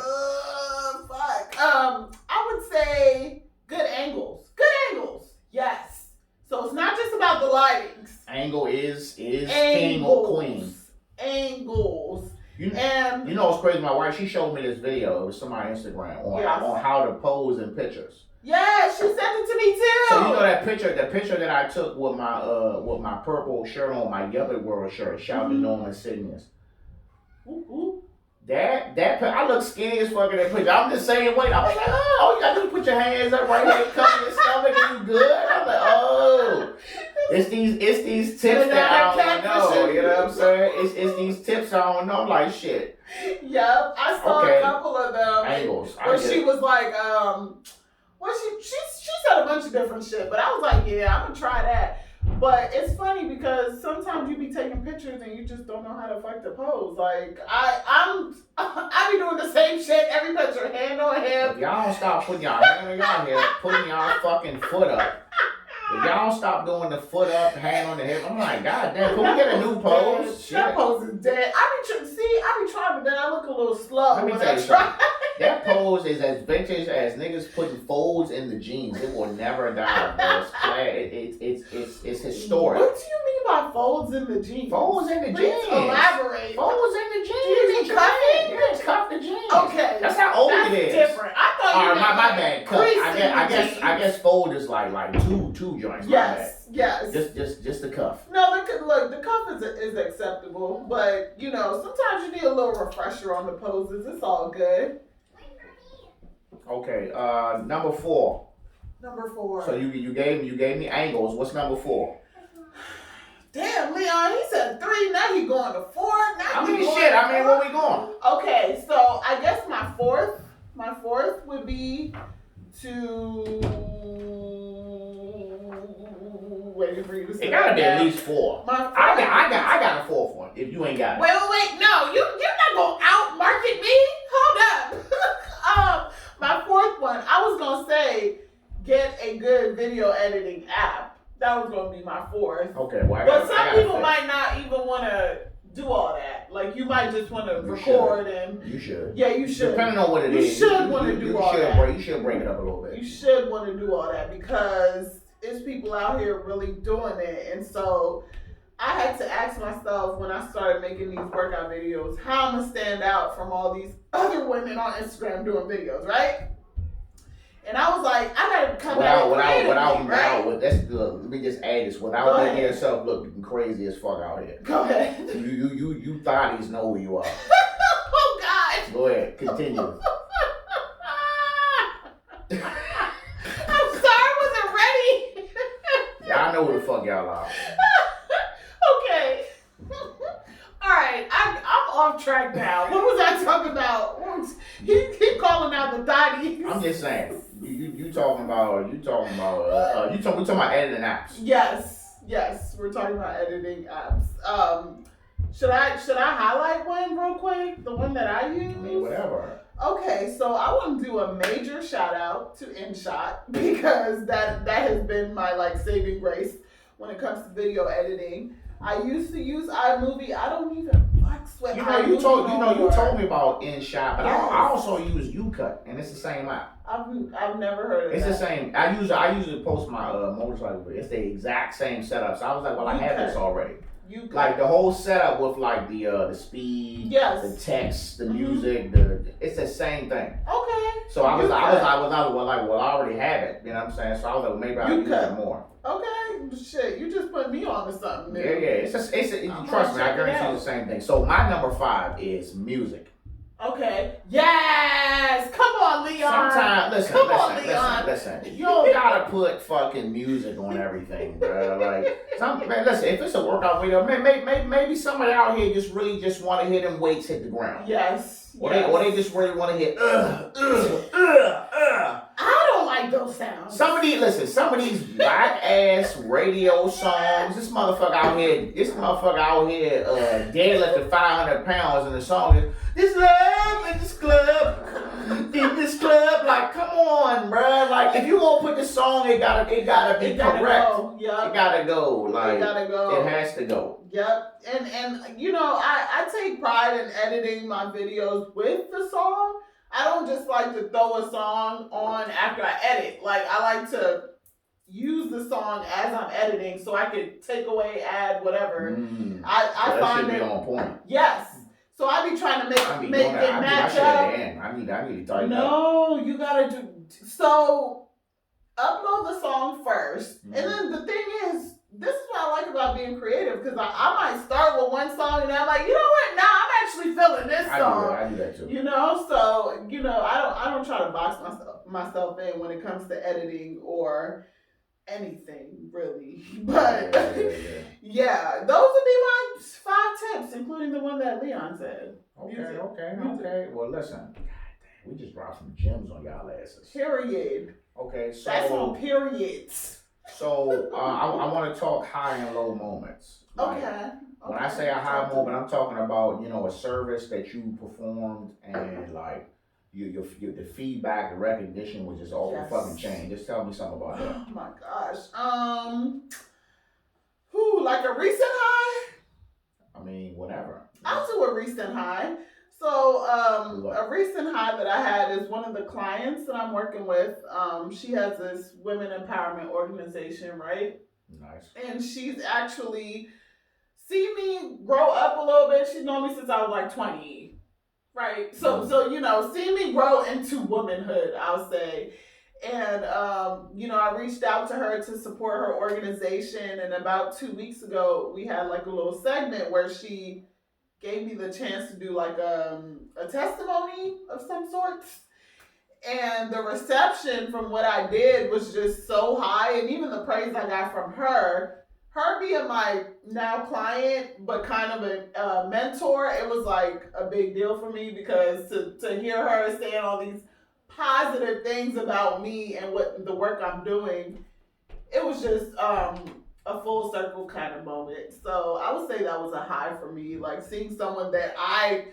I would say good angles. Good angles. Yes. So it's not just about the lightings. Angle is king or queen. Angles. You know what's crazy? My wife, she showed me this video. It was somebody on Instagram on how to pose in pictures. Yeah, she sent it to me too. So you know that picture that I took with my purple shirt on, my Yuppie World shirt. Shout out to Norman Signius. That I look skinny as fuck in that picture. I'm just saying, wait. I was like, oh, you gotta do put your hands up right here, cover your stomach, and you good. I'm like, oh, it's these tips that I don't know. You know what I'm saying? It's these tips I don't know. I'm like, shit. Yep, I saw a couple of them. Angles. Where she was like, well, she said a bunch of different shit, but I was like, yeah, I'm gonna try that. But it's funny because sometimes you be taking pictures and you just don't know how to fuck the pose. Like I be doing the same shit every picture, hand on hip. If y'all don't stop putting y'all hand on y'all hip, putting y'all fucking foot up. If y'all don't stop doing the foot up, hand on the hip, I'm like, God damn, can we get a new pose? That pose is dead. I be trying, but then I look a little slow. Let me tell you something. That pose is as vintage as niggas putting folds in the jeans. It will never die, bro. It's historic. What do you mean by folds in the jeans? Folds in the jeans. Please elaborate. Folds in the jeans. You mean cuffing? Yeah, cuff the jeans. Okay. That's how old it is. That's different. I thought you meant my bad. Cuff. I guess fold is like two joints. Yes. Just the cuff. No, the cuff is acceptable, but you know sometimes you need a little refresher on the poses. It's all good. Okay, number 4. Number 4. So you gave me angles. What's number 4? Damn, Leon, he said 3. Now he going to 4. Where we going? Okay, so I guess my fourth would be to waiting for you to say. It gotta be at least 4. I got a 4th one. If you ain't got it. Wait. No, you're not gonna out market me. Hold up. My 4th one, I was gonna say get a good video editing app. That was gonna be my 4th. Okay, well, but some people might not even want to do all that. Like you might just want to record and you should. Yeah, you should. Depending on what it is, you should want to do all that. You should break it up a little bit. You should want to do all that because it's people out here really doing it, and so I had to ask myself when I started making these workout videos, how I'm gonna stand out from all these other women on Instagram doing videos, right? And I was like, I gotta come out right? That's good. Let me just add this. Without making yourself look crazy as fuck out here. Go ahead. You thotties know who you are. Oh God. Go ahead. Continue. I'm sorry, I wasn't ready. Yeah, I know who the fuck y'all are. Okay. All right, I'm off track now. What was I talking about? He calling out the thotties. I'm just saying. You talking about we talking about editing apps. Yes, we're talking about editing apps. Should I highlight one real quick? The one that I use? I mean, whatever. Okay, so I want to do a major shout out to InShot because that has been my like saving grace when it comes to video editing. I used to use iMovie. I don't even fucks with iMovie. You told me about InShot, but I also use UCut, and it's the same app. I've never heard of it's that. It's the same. I usually post my motorcycle video. It's the exact same setup. So I was like, well, I have this already. Like the whole setup with like the speed, the text, the music, it's the same thing. Okay. So I was like, well, I already have it. You know what I'm saying? So I was like, well, maybe I'll use that more. Okay, shit, you just put me on to something. Yeah. It's trust me, I guarantee you the same thing. So my number 5 is music. Okay. Yes! Come on, Leon! Sometimes, listen. You don't gotta put fucking music on everything, bro. Like, listen, if it's a workout video, maybe somebody out here just really just want to hit them weights hit the ground. Yes. Or they just really want to hit, I don't like those sounds. Some of these whack ass radio songs. This motherfucker out here, deadlifting 500 pounds, and the song is "This love in this club, in this club." Like, come on, bruh. Like, if you won't put this song, it gotta be correct. Go. Yep. It gotta go. Like, it gotta go. It has to go. Yep. And you know, I take pride in editing my videos with the song. I don't just like to throw a song on after I edit. Like, I like to use the song as I'm editing so I can take away, add, whatever. I find that should be on point. Yes. So I be trying to make it match up. I need to tighten up. No, you gotta do so. Upload the song first, and then the thing is, this is what I like about being creative, because I might start with one song and I'm like, you know what? Now I'm actually feeling this song. I do that too. You know, so you know, I don't try to box myself in when it comes to editing or anything really. But yeah, those would be my 5 tips, including the one that Leon said. Okay. Well, listen, we just dropped some gems on y'all asses. Period. Okay, so that's on periods. So I want to talk high and low moments. Like, okay. When I say a high moment, I'm talking about, you know, a service that you performed and like the feedback, the recognition was just off the fucking chain. Just tell me something about that. Oh my gosh. Like a recent high? I mean, whatever. I'll do a recent high. So a recent high that I had is one of the clients that I'm working with. She has this women empowerment organization, right? Nice. And she's actually seen me grow up a little bit. She's known me since I was like 20, right? So you know, seen me grow into womanhood, I'll say. And you know, I reached out to her to support her organization, and about 2 weeks ago, we had like a little segment where she gave me the chance to do like a testimony of some sort. And the reception from what I did was just so high, and even the praise I got from her being my now client, but kind of a mentor, it was like a big deal for me, because to hear her saying all these positive things about me and what the work I'm doing, it was just a full circle kind of moment. So I would say that was a high for me, like seeing someone that I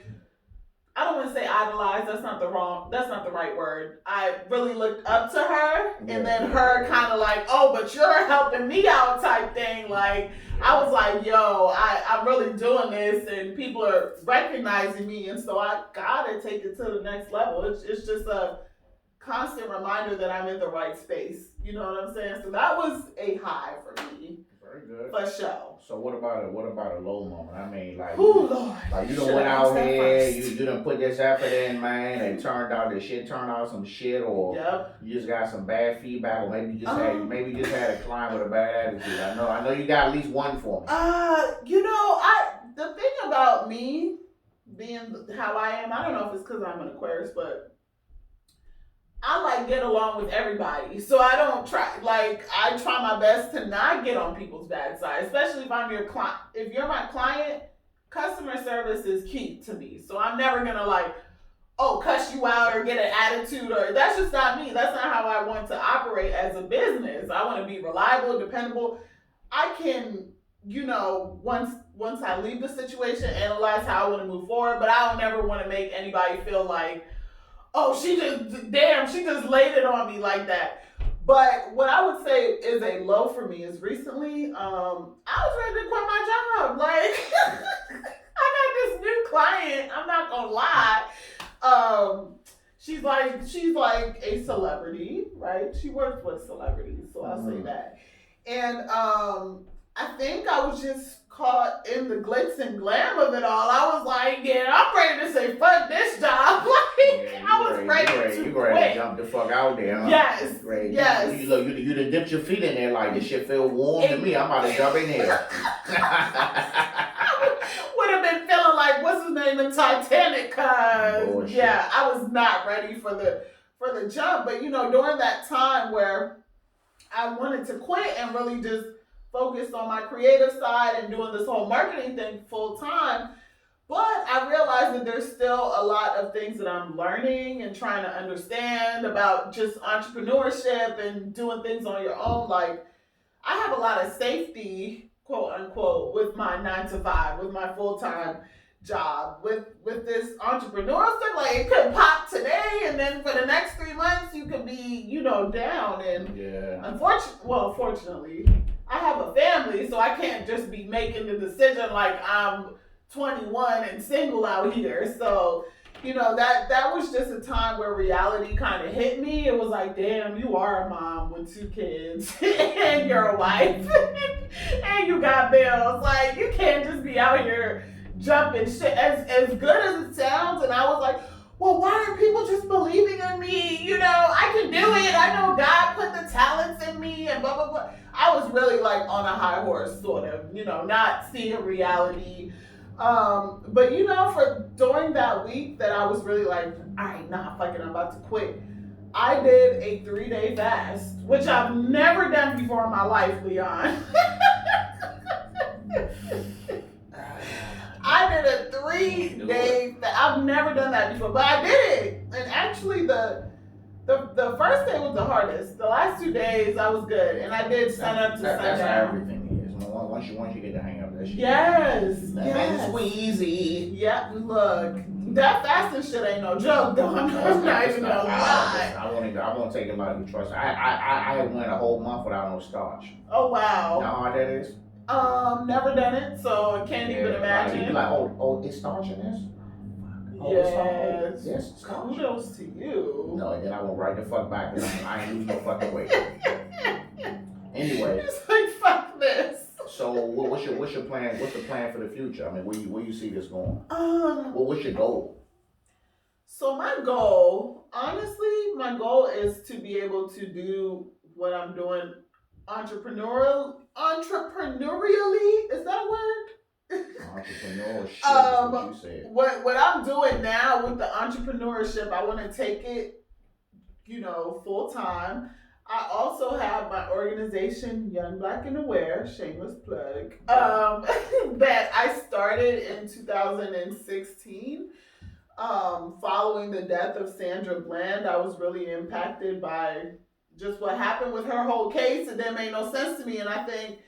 don't want to say idolize, that's not the right word. I really looked up to her, and then her kind of like, oh, but you're helping me out type thing. Like, I was like, yo, I'm really doing this, and people are recognizing me, and so I gotta take it to the next level. It's just a constant reminder that I'm in the right space. You know what I'm saying? So that was a high for me. Very good. For sure. So what about a low moment? I mean, like, Lord. Like, you done went out here, you done put this effort in, man, and turned out some shit, or you just got some bad feedback, or maybe you just had a client with a bad attitude. I know you got at least one for me. You know, the thing about me being how I am, I don't know if it's because I'm an Aquarius, but I like get along with everybody. So I don't I try my best to not get on people's bad side, especially if I'm your client. If you're my client, customer service is key to me. So I'm never gonna cuss you out or get an attitude, or that's just not me. That's not how I want to operate as a business. I want to be reliable, dependable. I can, once I leave the situation, analyze how I want to move forward, but I don't never want to make anybody feel like, oh, she just laid it on me like that. But what I would say is a low for me is recently, I was ready to quit my job. Like, I got this new client, I'm not gonna lie. She's like a celebrity, right? She works with celebrities, so I'll say that. And I think I was just caught in the glitz and glam of it all. I was like, yeah, I'm ready to say fuck this job. I was ready to You ready to jump the fuck out there, huh? Yes. Yes. You done dipped your feet in there like this shit feel warm to me. I'm about to jump in here. Would have been feeling like, what's his name in Titanic? Cause yeah, I was not ready for the jump. But during that time where I wanted to quit and really just focus on my creative side and doing this whole marketing thing full time, But I realize that there's still a lot of things that I'm learning and trying to understand about just entrepreneurship and doing things on your own. Like, I have a lot of safety, quote unquote, with my 9 to 5, with my full time job. With this entrepreneurial stuff, like it could pop today, and then for the next 3 months, you could be, down. And fortunately, I have a family, so I can't just be making the decision like I'm 21 and single out here. So that was just a time where reality kind of hit me. It was like, damn, you are a mom with 2 kids and you're a wife and you got bills. Like, you can't just be out here jumping shit. As good as it sounds, and I was like, well, why aren't people just believing in me? I can do it. I know God put the talents in me and blah blah blah. I was really like on a high horse, sort of, not seeing reality. But for during that week that I was really like, all right, nah, fucking, I'm about to quit. I did a 3-day fast, which I've never done before in my life, Leon. I did a 3-day fast. I've never done that before, but I did it. And actually, the first day was the hardest. The last 2 days I was good, and I did sun up to sundown. That's how everything is. Once you get the hang of that shit. Yes. That's squeezy. Yeah. Look, that fasting shit ain't no joke, though. I'm not even gonna lie. I won't take a lot of trust. I went a whole month without no starch. Oh wow. You know how hard that is? Never done it, so I can't even imagine. You'd be like, it's starch in this? Yes. Yes, kudos to you. No, and then I went right the fuck back, and I ain't lose no fucking weight. Anyway. It's like, fuck this. So what's your plan? What's the plan for the future? I mean, where you see this going? What's your goal? So my goal, honestly, is to be able to do what I'm doing entrepreneurially. Is that a word? Entrepreneurship is what you said. What I'm doing now with the entrepreneurship, I want to take it, full time. I also have my organization, Young Black and Aware, shameless plug, that I started in 2016. Following the death of Sandra Bland, I was really impacted by just what happened with her whole case. It didn't make no sense to me, and I think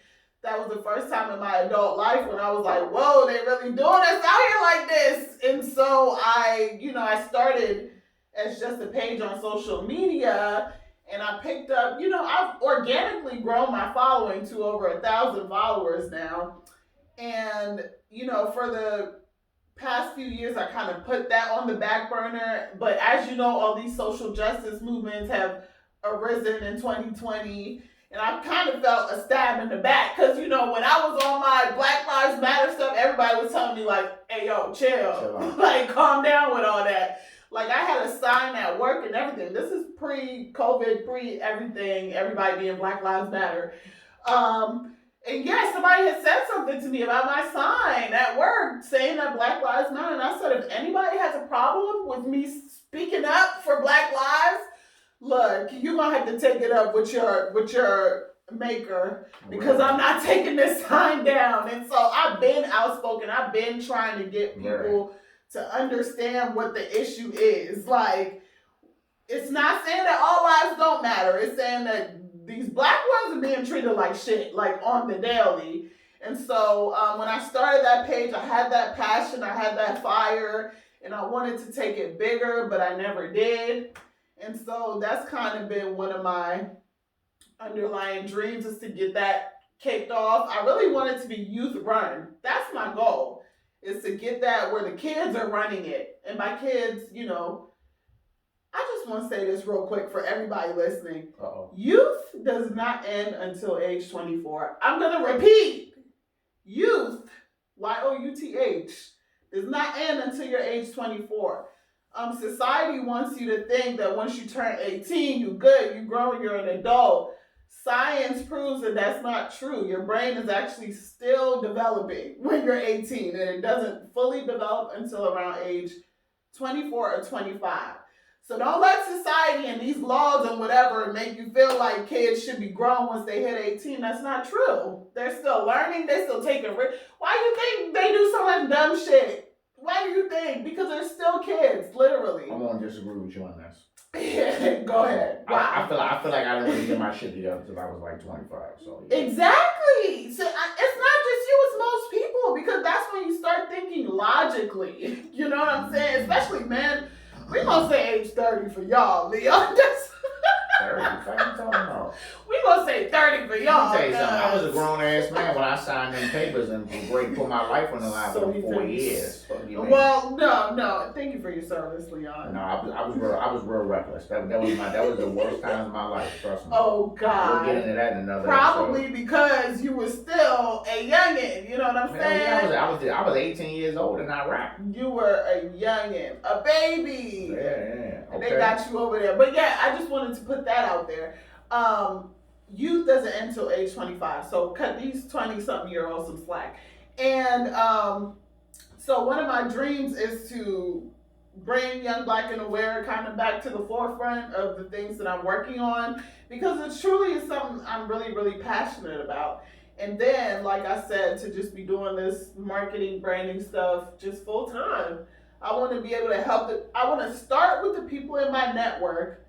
that was the first time in my adult life when I was like, whoa, they really doing us out here like this. And so I started as just a page on social media, and I picked up, I've organically grown my following to over 1,000 followers now. And, for the past few years, I kind of put that on the back burner. But as you know, all these social justice movements have arisen in 2020. And I kind of felt a stab in the back because, when I was on my Black Lives Matter stuff, everybody was telling me like, hey, yo, chill. Like, calm down with all that. Like, I had a sign at work and everything. This is pre-COVID, pre-everything, everybody being Black Lives Matter. And yeah, somebody had said something to me about my sign at work saying that Black Lives Matter. And I said, if anybody has a problem with me speaking up for Black lives, look, you're going to have to take it up with your maker, because I'm not taking this sign down. And so I've been outspoken. I've been trying to get people to understand what the issue is. Like, it's not saying that all lives don't matter. It's saying that these Black ones are being treated like shit, like on the daily. And so when I started that page, I had that passion, I had that fire, and I wanted to take it bigger, but I never did. And so that's kind of been one of my underlying dreams, is to get that kicked off. I really want it to be youth run. That's my goal, is to get that where the kids are running it. And by kids, I just want to say this real quick for everybody listening. Uh-oh. Youth does not end until age 24. I'm going to repeat. Youth, Y-O-U-T-H, does not end until you're age 24. Society wants you to think that once you turn 18, you're good, you grow, you're an adult. Science proves that that's not true. Your brain is actually still developing when you're 18, and it doesn't fully develop until around age 24 or 25. So don't let society and these laws and whatever make you feel like kids should be grown once they hit 18. That's not true. They're still learning. They're still taking risks. Why do you think they do so much dumb shit? Why do you think? Because they're still kids, literally. I'm gonna disagree with you on this. Go ahead. Why? I feel like I didn't really get my shit together until I was like 25. So yeah. Exactly. So it's not just you; it's most people, because that's when you start thinking logically. You know what I'm saying? Especially men. We gonna say age 30 for y'all, Leon. 30. What are you talking about? We gonna say 30 for y'all. Let me tell you something. I was a grown ass man when I signed them papers and put my life on the line for 4 years. Well, no. Thank you for your service, Leon. No, I was real reckless. That was the worst time of my life. Trust me. Oh God. We'll get into that in another Probably episode. Because you were still a youngin'. You know what I'm saying? Yeah, I was 18 years old and I rap. You were a youngin', a baby. Yeah. Okay. And they got you over there. But yeah, I just wanted to put that out there. Youth doesn't end until age 25. So cut these 20-something-year-olds some slack. And so one of my dreams is to bring Young Black and Aware kind of back to the forefront of the things that I'm working on, because it truly is something I'm really, really passionate about. And then, like I said, to just be doing this marketing, branding stuff just full time. I want to be able to help I want to start with the people in my network.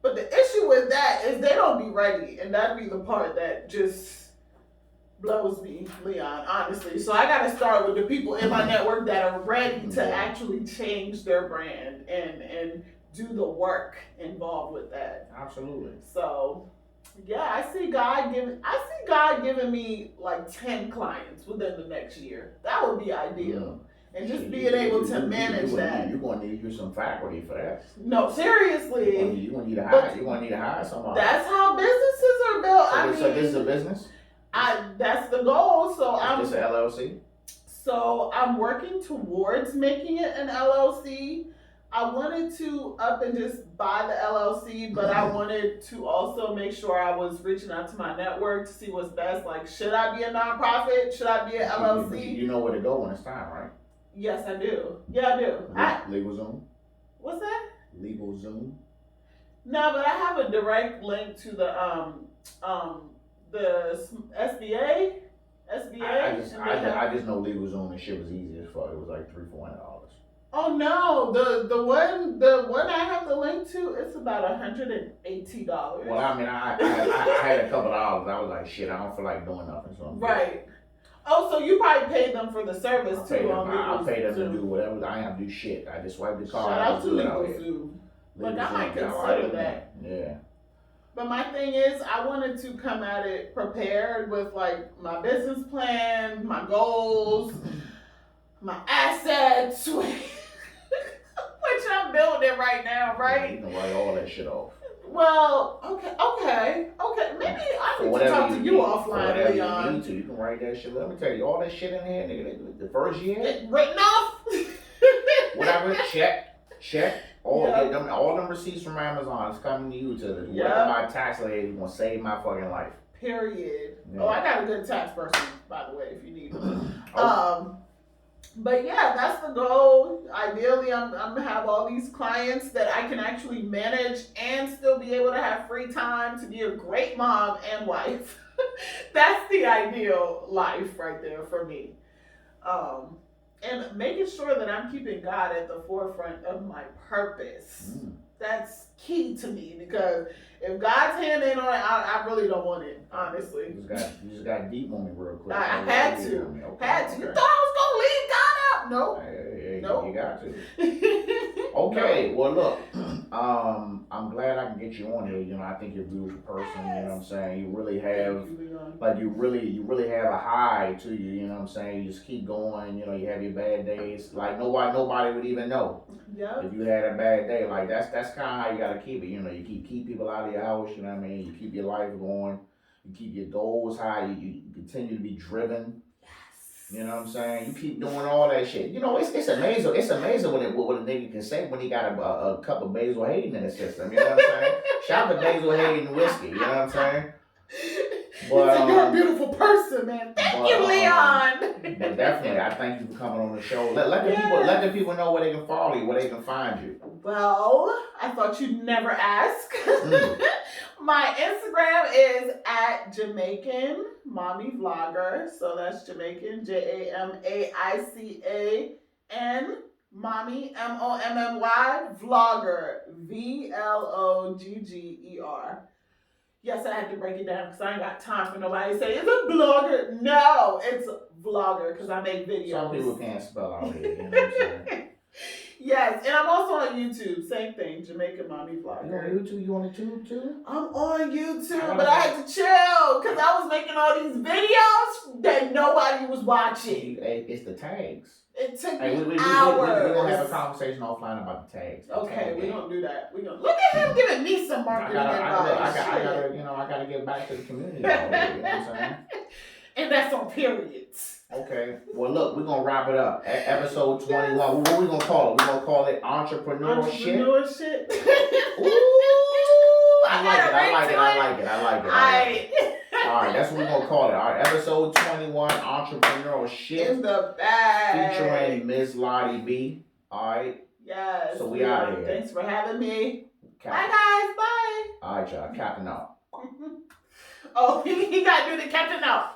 But the issue with that is they don't be ready. And that'd be the part that just blows me, Leon, honestly. So I got to start with the people in my network that are ready to actually change their brand and do the work involved with that. Absolutely. So, yeah, I see God giving me like 10 clients within the next year. That would be ideal. And just being able to manage that. You're going to need you some faculty for that. No, seriously. You're going to need to hire somebody. That's how businesses are built. So this is a business? That's the goal. So Is this an LLC? So I'm working towards making it an LLC. I wanted to up and just buy the LLC, but I wanted to also make sure I was reaching out to my network to see what's best. Like, should I be a nonprofit? Should I be an LLC? You know where to go when it's time, right? Yes, I do. Yeah, I do. LegalZoom? What's that? LegalZoom? No, but I have a direct link to the SBA. I just know LegalZoom and shit was easy as fuck. It was like $300-$400. Oh no, the one I have the link to, it's about $180. Well, I mean, I had a couple of dollars. I was like, shit, I don't feel like doing nothing. So right. Oh, so you probably paid them for the service too. I'll pay them to do whatever. I ain't have to do shit. I just swipe the card. Shout out to LegalZoom. Look, I might consider that. Yeah. But my thing is, I wanted to come at it prepared with like my business plan, my goals, my assets, which I'm building right now, right? You can write all that shit off. Well, okay. Maybe I need to talk to you offline, Leon. You can write that shit. Let me tell you, all that shit in here, nigga. The first year, written off. Whatever, check. All them receipts from Amazon is coming to you to my tax lady gonna save my fucking life. Period. Yeah. Oh, I got a good tax person, by the way, if you need one. But yeah, that's the goal. Ideally, I'm gonna have all these clients that I can actually manage and still be able to have free time to be a great mom and wife. That's the ideal life right there for me. And making sure that I'm keeping God at the forefront of my purpose. That's key to me, because if God's hand ain't on it, I really don't want it, honestly. You just got deep on me real quick. I had to. You thought I was going to leave God out? Nope. Nope. You got to. Okay, well look, I'm glad I can get you on here. You know, I think you're a beautiful person. You know what I'm saying? You really have, you really have a high to you. You know what I'm saying? You just keep going. You know, you have your bad days. Like nobody would even know. Yep. If you had a bad day. Like that's kind of how you gotta keep it. You know, you keep people out of your house. You know what I mean? You keep your life going. You keep your goals high. You continue to be driven. You know what I'm saying? You keep doing all that shit. You know, it's amazing. It's amazing what a nigga can say when he got a cup of Basil Hayden in his system. You know what I'm saying? Shout out to Basil Hayden whiskey. You know what I'm saying? But, you're a beautiful person, man. Thank you, Leon. But definitely, I thank you for coming on the show. Let the people know where they can follow you, where they can find you. Well, I thought you'd never ask. My Instagram is at Jamaican Mommy Vlogger. So that's Jamaican, Jamaica N Mommy MOMMY Vlogger VLOGGER. Yes, I had to break it down because I ain't got time for nobody to say it's a blogger. No, it's a vlogger because I make videos. Some people can't spell out here, you know what I'm saying? Yes, and I'm also on YouTube. Same thing, Jamaican Mommy Vlogger. You on YouTube? You on YouTube too? I'm on YouTube, but I had to chill because I was making all these videos that nobody was watching. It's the tags. It took Hey, me hours. We're gonna have a conversation offline about the tags. Okay, we don't do that. We gonna look at him giving me some marketing advice. I gotta get back to the community. You know what I'm saying? And that's on periods. Okay. Well, look, we're gonna wrap it up. Episode 21. Yes. What we gonna call it? We're gonna call it entrepreneurship. Ooh, I like it. All right, that's what we're gonna call it. All right, episode 21, entrepreneurship. In the bag. Featuring Ms. Latti Bee. All right. Yes. So we out here. Thanks for having me. Captain. Bye guys. Bye. All right, y'all. Captain out. Oh, he got to do the captain out.